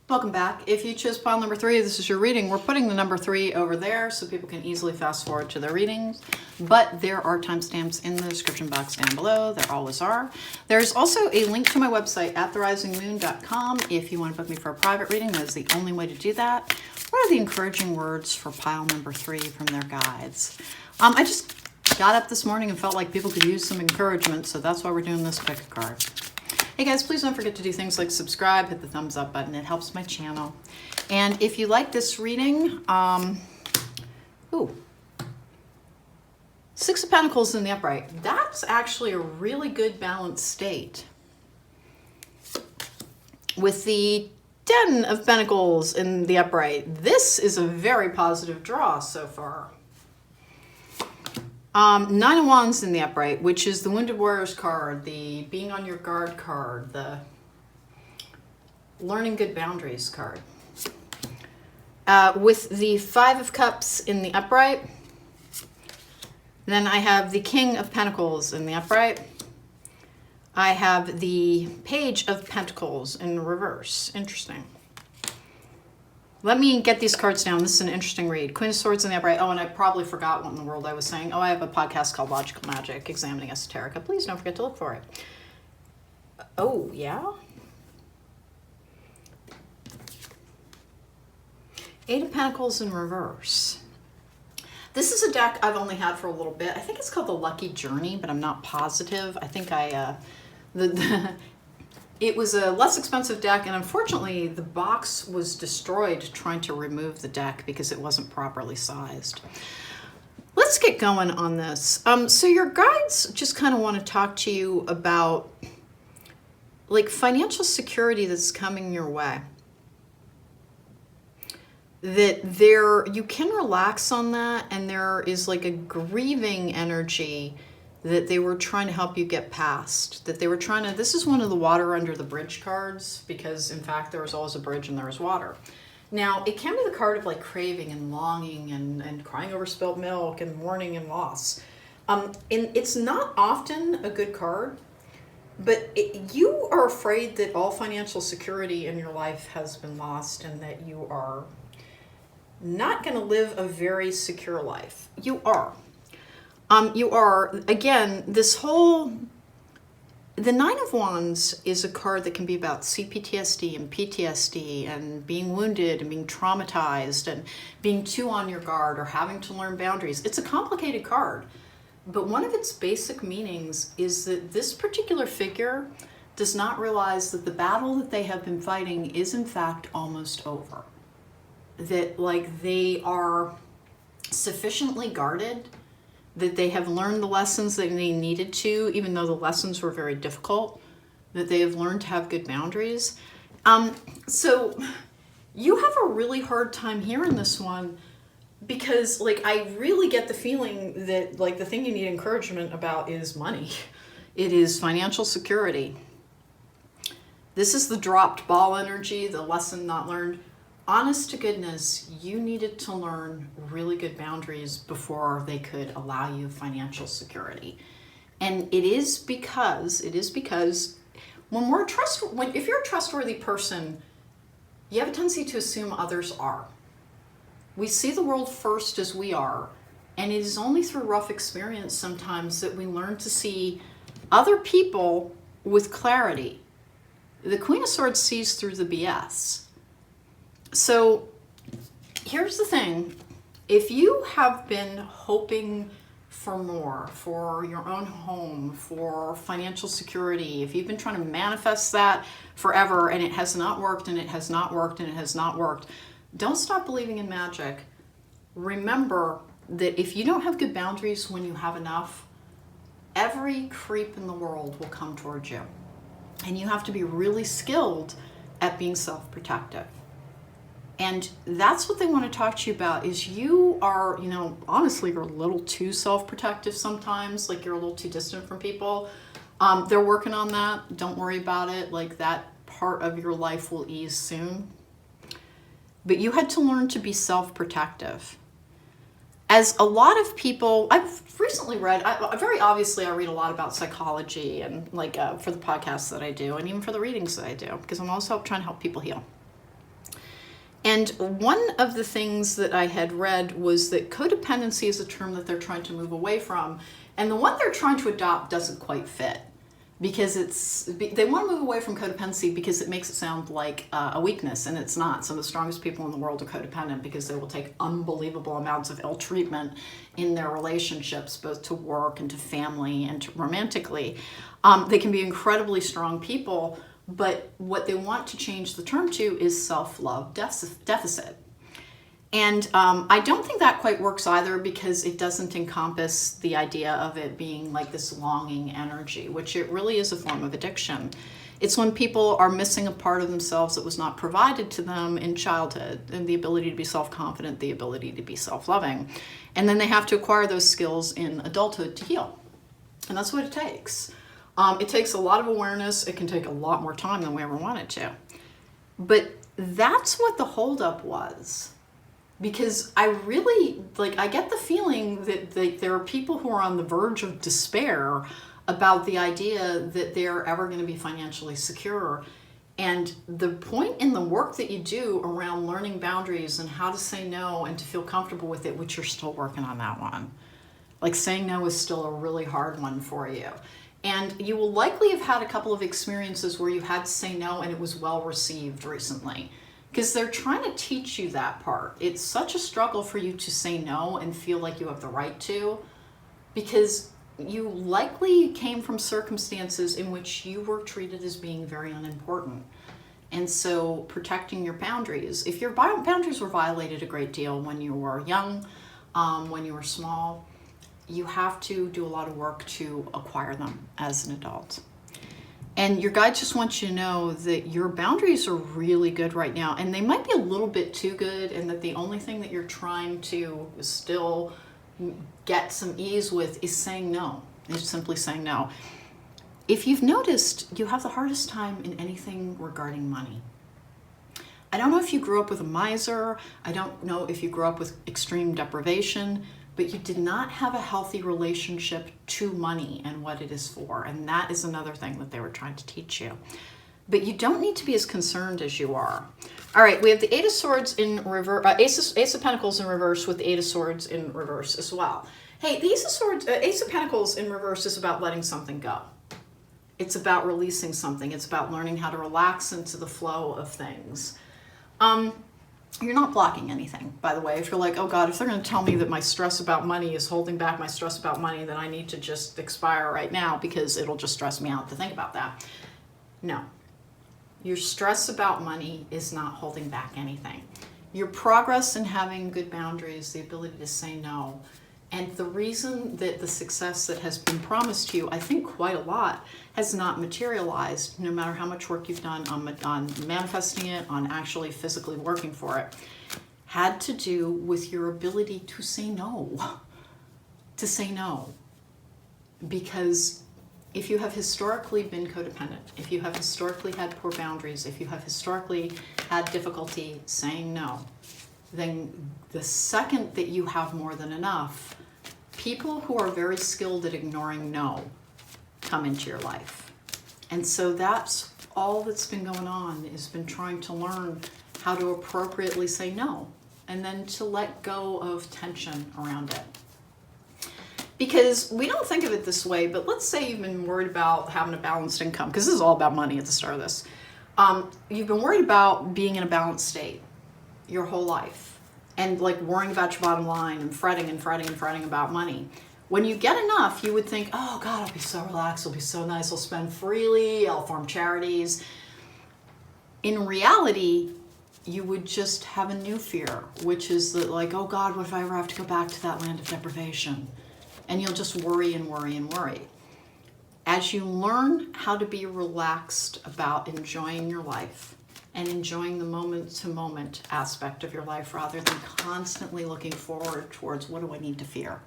Welcome back. If you chose pile number 3, this is your reading. We're putting the number 3 over there so people can easily fast forward to their readings, but there are timestamps in the description box down below. There always are. There's also a link to my website at therisingmoon.com if you want to book me for a private reading. That is the only way to do that. What are the encouraging words for pile number 3 from their guides? I just got up this morning and felt like people could use some encouragement, so that's why we're doing this pick a card. Hey guys, please don't forget to do things like subscribe, hit the thumbs up button. It helps my channel. And if you like this reading, 6 of Pentacles in the upright. That's actually a really good balanced state. With the 10 of Pentacles in the upright, this is a very positive draw so far. 9 of Wands in the upright, which is the Wounded Warriors card, the being on your guard card, the learning good boundaries card. With the 5 of Cups in the upright, then I have the King of Pentacles in the upright. I have the Page of Pentacles in reverse. Interesting. Let me get these cards down. This is an interesting read. Queen of Swords in the upright. Oh, and I probably forgot what in the world I was saying. Oh, I have a podcast called Logical Magic, Examining Esoterica. Please don't forget to look for it. Oh, yeah? 8 of Pentacles in reverse. This is a deck I've only had for a little bit. I think it's called the Lucky Journey, but I'm not positive. I think it was a less expensive deck, and unfortunately the box was destroyed trying to remove the deck because it wasn't properly sized. Let's get going on this. So your guides just kind of want to talk to you about like financial security that's coming your way. That you can relax on that, and there is like a grieving energy that they were trying to help you get past, that they were trying to, this is one of the water under the bridge cards, because in fact there was always a bridge and there was water. Now it can be the card of like craving and longing and crying over spilt milk and mourning and loss. And it's not often a good card, but you are afraid that all financial security in your life has been lost and that you are not going to live a very secure life. You are. Again, the 9 of Wands is a card that can be about CPTSD and PTSD and being wounded and being traumatized and being too on your guard or having to learn boundaries. It's a complicated card, but one of its basic meanings is that this particular figure does not realize that the battle that they have been fighting is in fact almost over. That like they are sufficiently guarded, that they have learned the lessons that they needed to, even though the lessons were very difficult, that they have learned to have good boundaries. So You have a really hard time hearing this one because, like, I really get the feeling that, like, the thing you need encouragement about is money. It is financial security. This is the dropped ball energy, the lesson not learned. Honest to goodness, you needed to learn really good boundaries before they could allow you financial security. And it is because if you're a trustworthy person, you have a tendency to assume others are. We see the world first as we are, and it is only through rough experience sometimes that we learn to see other people with clarity. The Queen of Swords sees through the BS. So here's the thing. If you have been hoping for more, for your own home, for financial security, if you've been trying to manifest that forever and it has not worked and it has not worked and it has not worked, don't stop believing in magic. Remember that if you don't have good boundaries when you have enough, every creep in the world will come towards you. And you have to be really skilled at being self-protective. And that's what they want to talk to you about is you are, honestly, you're a little too self-protective sometimes, like you're a little too distant from people. They're working on that. Don't worry about it. Like that part of your life will ease soon. But you had to learn to be self-protective. As a lot of people, I've recently read, very obviously I read a lot about psychology and for the podcasts that I do and even for the readings that I do because I'm also trying to help people heal. And one of the things that I had read was that codependency is a term that they're trying to move away from. And the one they're trying to adopt doesn't quite fit because they want to move away from codependency because it makes it sound like a weakness, and it's not. Some of the strongest people in the world are codependent because they will take unbelievable amounts of ill treatment in their relationships, both to work and to family and to romantically. They can be incredibly strong people, but what they want to change the term to is self-love deficit. And I don't think that quite works either because it doesn't encompass the idea of it being like this longing energy, which it really is a form of addiction. It's when people are missing a part of themselves that was not provided to them in childhood, and the ability to be self-confident, the ability to be self-loving. And then they have to acquire those skills in adulthood to heal. And that's what it takes. It takes a lot of awareness. It can take a lot more time than we ever wanted to. But that's what the holdup was. Because I really, I get the feeling that there are people who are on the verge of despair about the idea that they're ever going to be financially secure. And the point in the work that you do around learning boundaries and how to say no and to feel comfortable with it, which you're still working on that one. Like saying no is still a really hard one for you. And you will likely have had a couple of experiences where you had to say no and it was well received recently. Because they're trying to teach you that part. It's such a struggle for you to say no and feel like you have the right to, because you likely came from circumstances in which you were treated as being very unimportant. And so protecting your boundaries, if your boundaries were violated a great deal when you were young, when you were small, you have to do a lot of work to acquire them as an adult. And your guide just wants you to know that your boundaries are really good right now, and they might be a little bit too good, and that the only thing that you're trying to still get some ease with is saying no. It's simply saying no. If you've noticed, you have the hardest time in anything regarding money. I don't know if you grew up with a miser. I don't know if you grew up with extreme deprivation, but you did not have a healthy relationship to money and what it is for. And that is another thing that they were trying to teach you. But you don't need to be as concerned as you are. All right, we have the Eight of Swords in reverse, Ace of Pentacles in reverse with the Eight of Swords in reverse as well. Hey, the Ace of Pentacles in reverse is about letting something go. It's about releasing something. It's about learning how to relax into the flow of things. You're not blocking anything, by the way. If you're like, oh God, if they're going to tell me that my stress about money is holding back my stress about money, then I need to just expire right now because it'll just stress me out to think about that. No. Your stress about money is not holding back anything. Your progress in having good boundaries, the ability to say no, And the reason that the success that has been promised to you, I think quite a lot, has not materialized, no matter how much work you've done on manifesting it, on actually physically working for it, had to do with your ability to say no. To say no. Because if you have historically been codependent, if you have historically had poor boundaries, if you have historically had difficulty saying no, then the second that you have more than enough, people who are very skilled at ignoring no come into your life. And so that's all that's been going on, has been trying to learn how to appropriately say no, and then to let go of tension around it. Because we don't think of it this way, but let's say you've been worried about having a balanced income, because this is all about money at the start of this. You've been worried about being in a balanced state your whole life, and like worrying about your bottom line and fretting about money. When you get enough, you would think, oh God, I'll be so relaxed, it'll be so nice, I'll spend freely, I'll form charities. In reality, you would just have a new fear, which is that like, oh God, what if I ever have to go back to that land of deprivation? And you'll just worry and worry and worry. As you learn how to be relaxed about enjoying your life and enjoying the moment-to-moment aspect of your life rather than constantly looking forward towards what do I need to fear,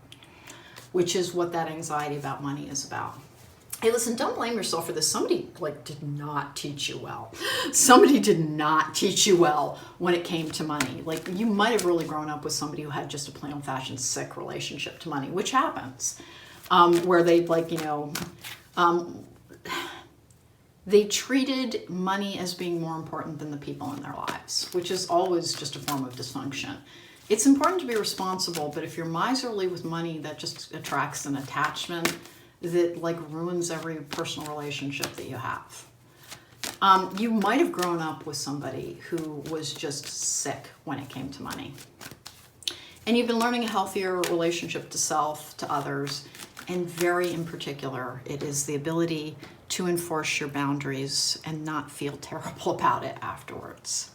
which is what that anxiety about money is about. Hey, listen, don't blame yourself for this. Somebody did not teach you well. Somebody did not teach you well when it came to money. Like, you might have really grown up with somebody who had just a plain old fashioned sick relationship to money, which happens, where they they treated money as being more important than the people in their lives, which is always just a form of dysfunction. It's important to be responsible, but if you're miserly with money, that just attracts an attachment that ruins every personal relationship that you have. You might have grown up with somebody who was just sick when it came to money. And you've been learning a healthier relationship to self, to others, and very in particular, it is the ability to enforce your boundaries and not feel terrible about it afterwards.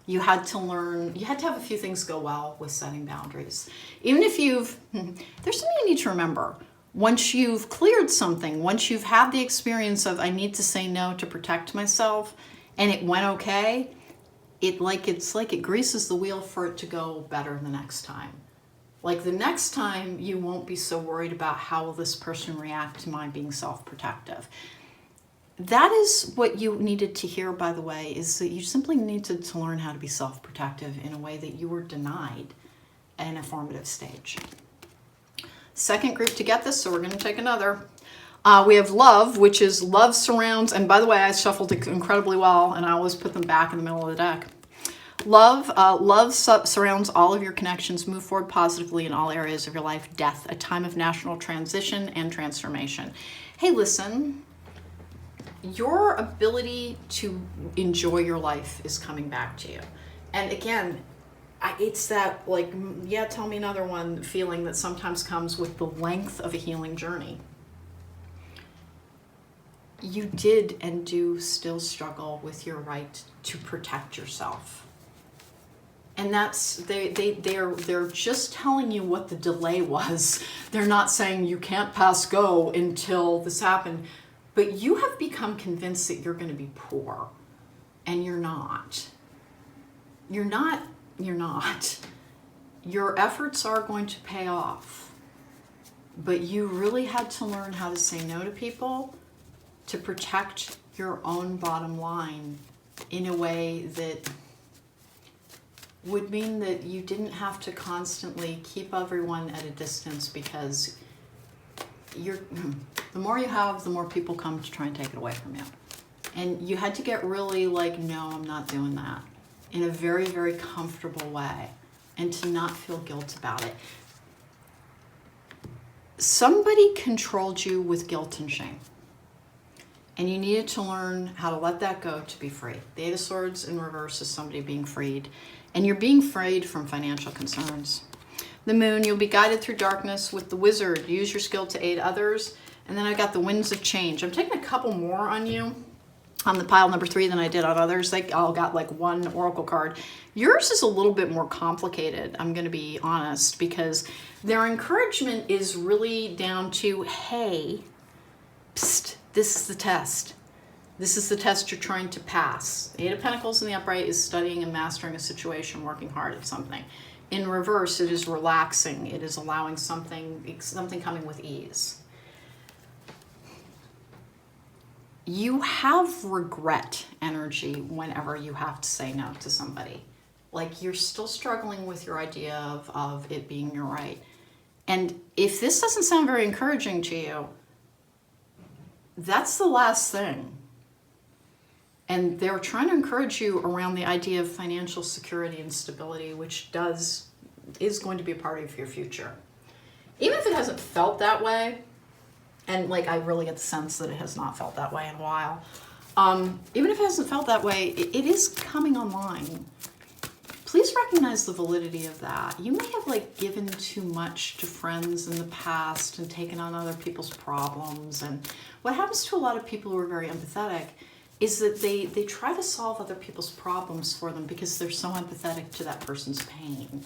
You had to have a few things go well with setting boundaries. Even if there's something you need to remember. Once you've cleared something, once you've had the experience of I need to say no to protect myself, and it went okay, it greases the wheel for it to go better the next time. Like the next time you won't be so worried about how will this person react to my being self-protective. That is what you needed to hear, by the way, is that you simply needed to learn how to be self-protective in a way that you were denied at a formative stage. Second group to get this, so we're going to take another. We have love, which is love surrounds, and by the way, I shuffled it incredibly well, and I always put them back in the middle of the deck. Love surrounds all of your connections. Move forward positively in all areas of your life. Death, a time of national transition and transformation. Hey, listen, your ability to enjoy your life is coming back to you. And again, it's that tell me another one feeling that sometimes comes with the length of a healing journey. You did and do still struggle with your right to protect yourself. And that's, they're just telling you what the delay was. They're not saying you can't pass go until this happened. But you have become convinced that you're going to be poor. And you're not. You're not. Your efforts are going to pay off. But you really had to learn how to say no to people to protect your own bottom line in a way that would mean that you didn't have to constantly keep everyone at a distance, because the more you have, the more people come to try and take it away from you. And you had to get really no, I'm not doing that, in a very, very comfortable way, and to not feel guilt about it. Somebody controlled you with guilt and shame. And you needed to learn how to let that go to be free. The Eight of Swords in reverse is somebody being freed. And you're being freed from financial concerns. The Moon, you'll be guided through darkness. With the Wizard, use your skill to aid others. And then I got the Winds of Change. I'm taking a couple more on you. on the pile number 3 than I did on others. They all got like one oracle card. Yours is a little bit more complicated, I'm going to be honest, because their encouragement is really down to, hey, psst, this is the test. This is the test you're trying to pass. 8 of Pentacles in the upright is studying and mastering a situation, working hard at something. In reverse, it is relaxing. It is allowing something coming with ease. You have regret energy whenever you have to say no to somebody. Like you're still struggling with your idea of it being your right. And if this doesn't sound very encouraging to you, that's the last thing. And they're trying to encourage you around the idea of financial security and stability, which is going to be a part of your future. Even if it hasn't felt that way, and like I really get the sense that it has not felt that way in a while, even if it hasn't felt that way, it is coming online. Please recognize the validity of that. You may have like given too much to friends in the past and taken on other people's problems. And what happens to a lot of people who are very empathetic is that they try to solve other people's problems for them because they're so empathetic to that person's pain.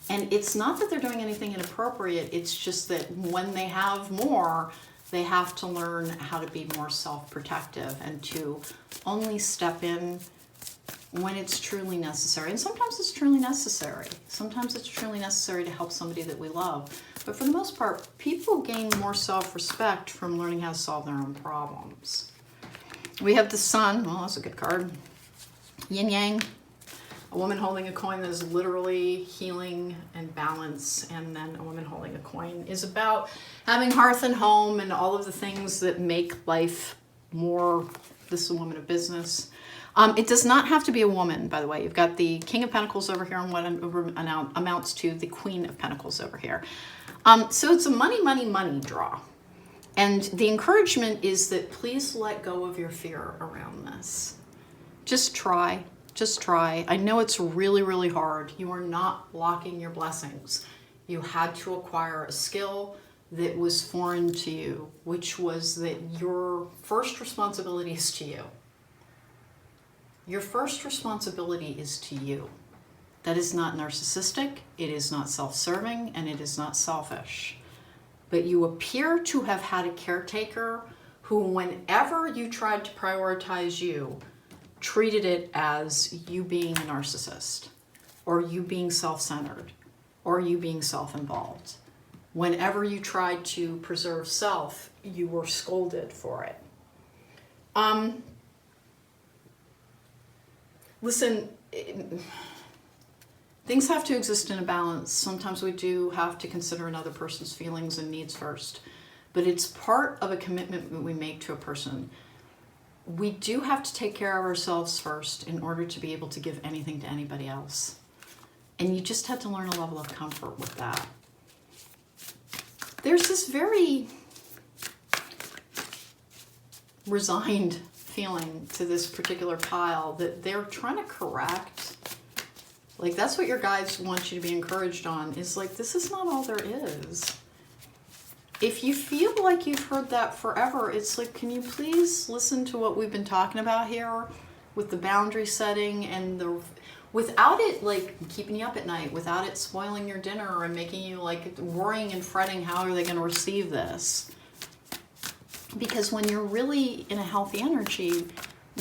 And it's not that they're doing anything inappropriate, it's just that when they have more, they have to learn how to be more self-protective and to only step in when it's truly necessary. And sometimes it's truly necessary. Sometimes it's truly necessary to help somebody that we love. But for the most part, people gain more self-respect from learning how to solve their own problems. We have the Sun. Well, that's a good card. Yin Yang. A woman holding a coin that is literally healing and balance. And then a woman holding a coin is about having hearth and home and all of the things that make life more. This is a woman of business. It does not have to be a woman, by the way. You've got the King of Pentacles over here and what amounts to the Queen of Pentacles over here. So it's a money draw. And the encouragement is that please let go of your fear around this. Just try. Just try. I know it's really, really hard. You are not blocking your blessings. You had to acquire a skill that was foreign to you, which was that your first responsibility is to you. Your first responsibility is to you. That is not narcissistic, it is not self-serving, and it is not selfish. But you appear to have had a caretaker who, whenever you tried to prioritize you, treated it as you being a narcissist, or you being self-centered, or you being self-involved. Whenever you tried to preserve self, you were scolded for it. Listen, things have to exist in a balance. Sometimes we do have to consider another person's feelings and needs first, but it's part of a commitment that we make to a person. We do have to take care of ourselves first in order to be able to give anything to anybody else. And you just have to learn a level of comfort with that. There's this very resigned feeling to this particular pile that they're trying to correct. Like, that's what your guides want you to be encouraged on, is like, this is not all there is. If you feel like you've heard that forever, it's like, can you please listen to what we've been talking about here with the boundary setting and without it like keeping you up at night, without it spoiling your dinner and making you like worrying and fretting, how are they going to receive this? Because when you're really in a healthy energy,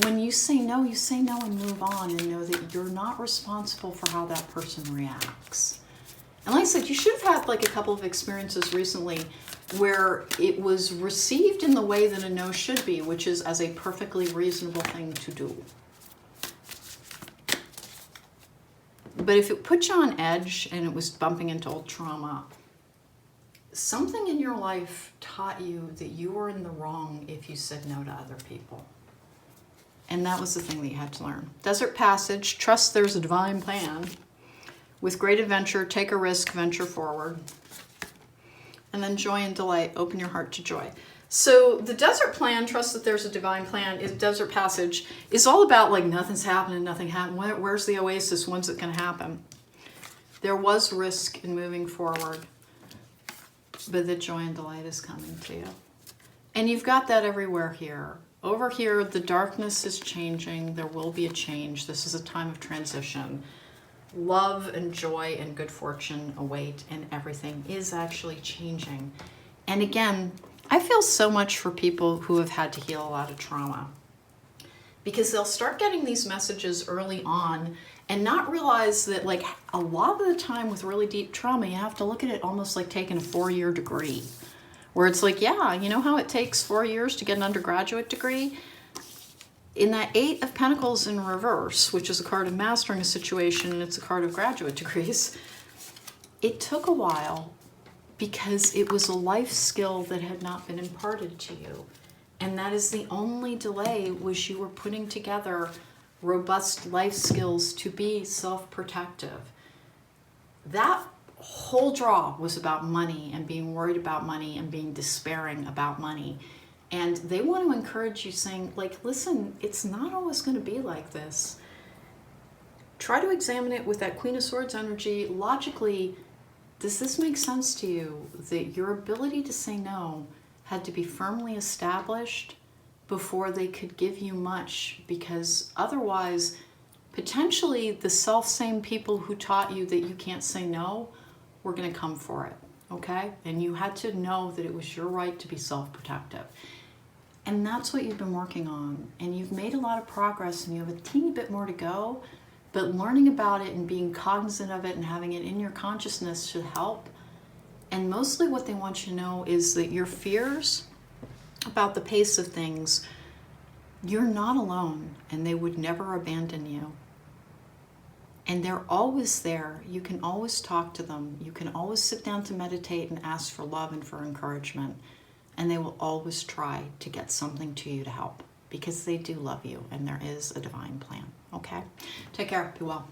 when you say no and move on and know that you're not responsible for how that person reacts. And like I said, you should have had like a couple of experiences recently where it was received in the way that a no should be, which is as a perfectly reasonable thing to do. But if it put you on edge and it was bumping into old trauma, something in your life taught you that you were in the wrong if you said no to other people. And that was the thing that you had to learn. Desert Passage, trust there's a divine plan. With great adventure, take a risk, venture forward. And then joy and delight, open your heart to joy. So the desert plan, trust that there's a divine plan, is Desert Passage, is all about like nothing's happening, nothing happened. Where's the oasis? When's it going to happen? There was risk in moving forward, but the joy and delight is coming to you. And you've got that everywhere here. Over here, the darkness is changing. There will be a change. This is a time of transition. Love and joy and good fortune await, and everything is actually changing. And again, I feel so much for people who have had to heal a lot of trauma, because they'll start getting these messages early on and not realize that, like, a lot of the time with really deep trauma, you have to look at it almost like taking a 4-year degree, where it's like, yeah, you know how it takes 4 years to get an undergraduate degree? In that 8 of Pentacles in reverse, which is a card of mastering a situation, and it's a card of graduate degrees, it took a while because it was a life skill that had not been imparted to you. And that is the only delay, was you were putting together robust life skills to be self-protective. That whole draw was about money and being worried about money and being despairing about money. And they want to encourage you, saying, like, listen, it's not always going to be like this. Try to examine it with that Queen of Swords energy. Logically, does this make sense to you? That your ability to say no had to be firmly established before they could give you much, because otherwise, potentially the self-same people who taught you that you can't say no were going to come for it, okay? And you had to know that it was your right to be self-protective. And that's what you've been working on. And you've made a lot of progress, and you have a teeny bit more to go, but learning about it and being cognizant of it and having it in your consciousness should help. And mostly what they want you to know is that your fears about the pace of things, you're not alone, and they would never abandon you. And they're always there. You can always talk to them. You can always sit down to meditate and ask for love and for encouragement. And they will always try to get something to you to help, because they do love you and there is a divine plan. Okay? Take care. Be well.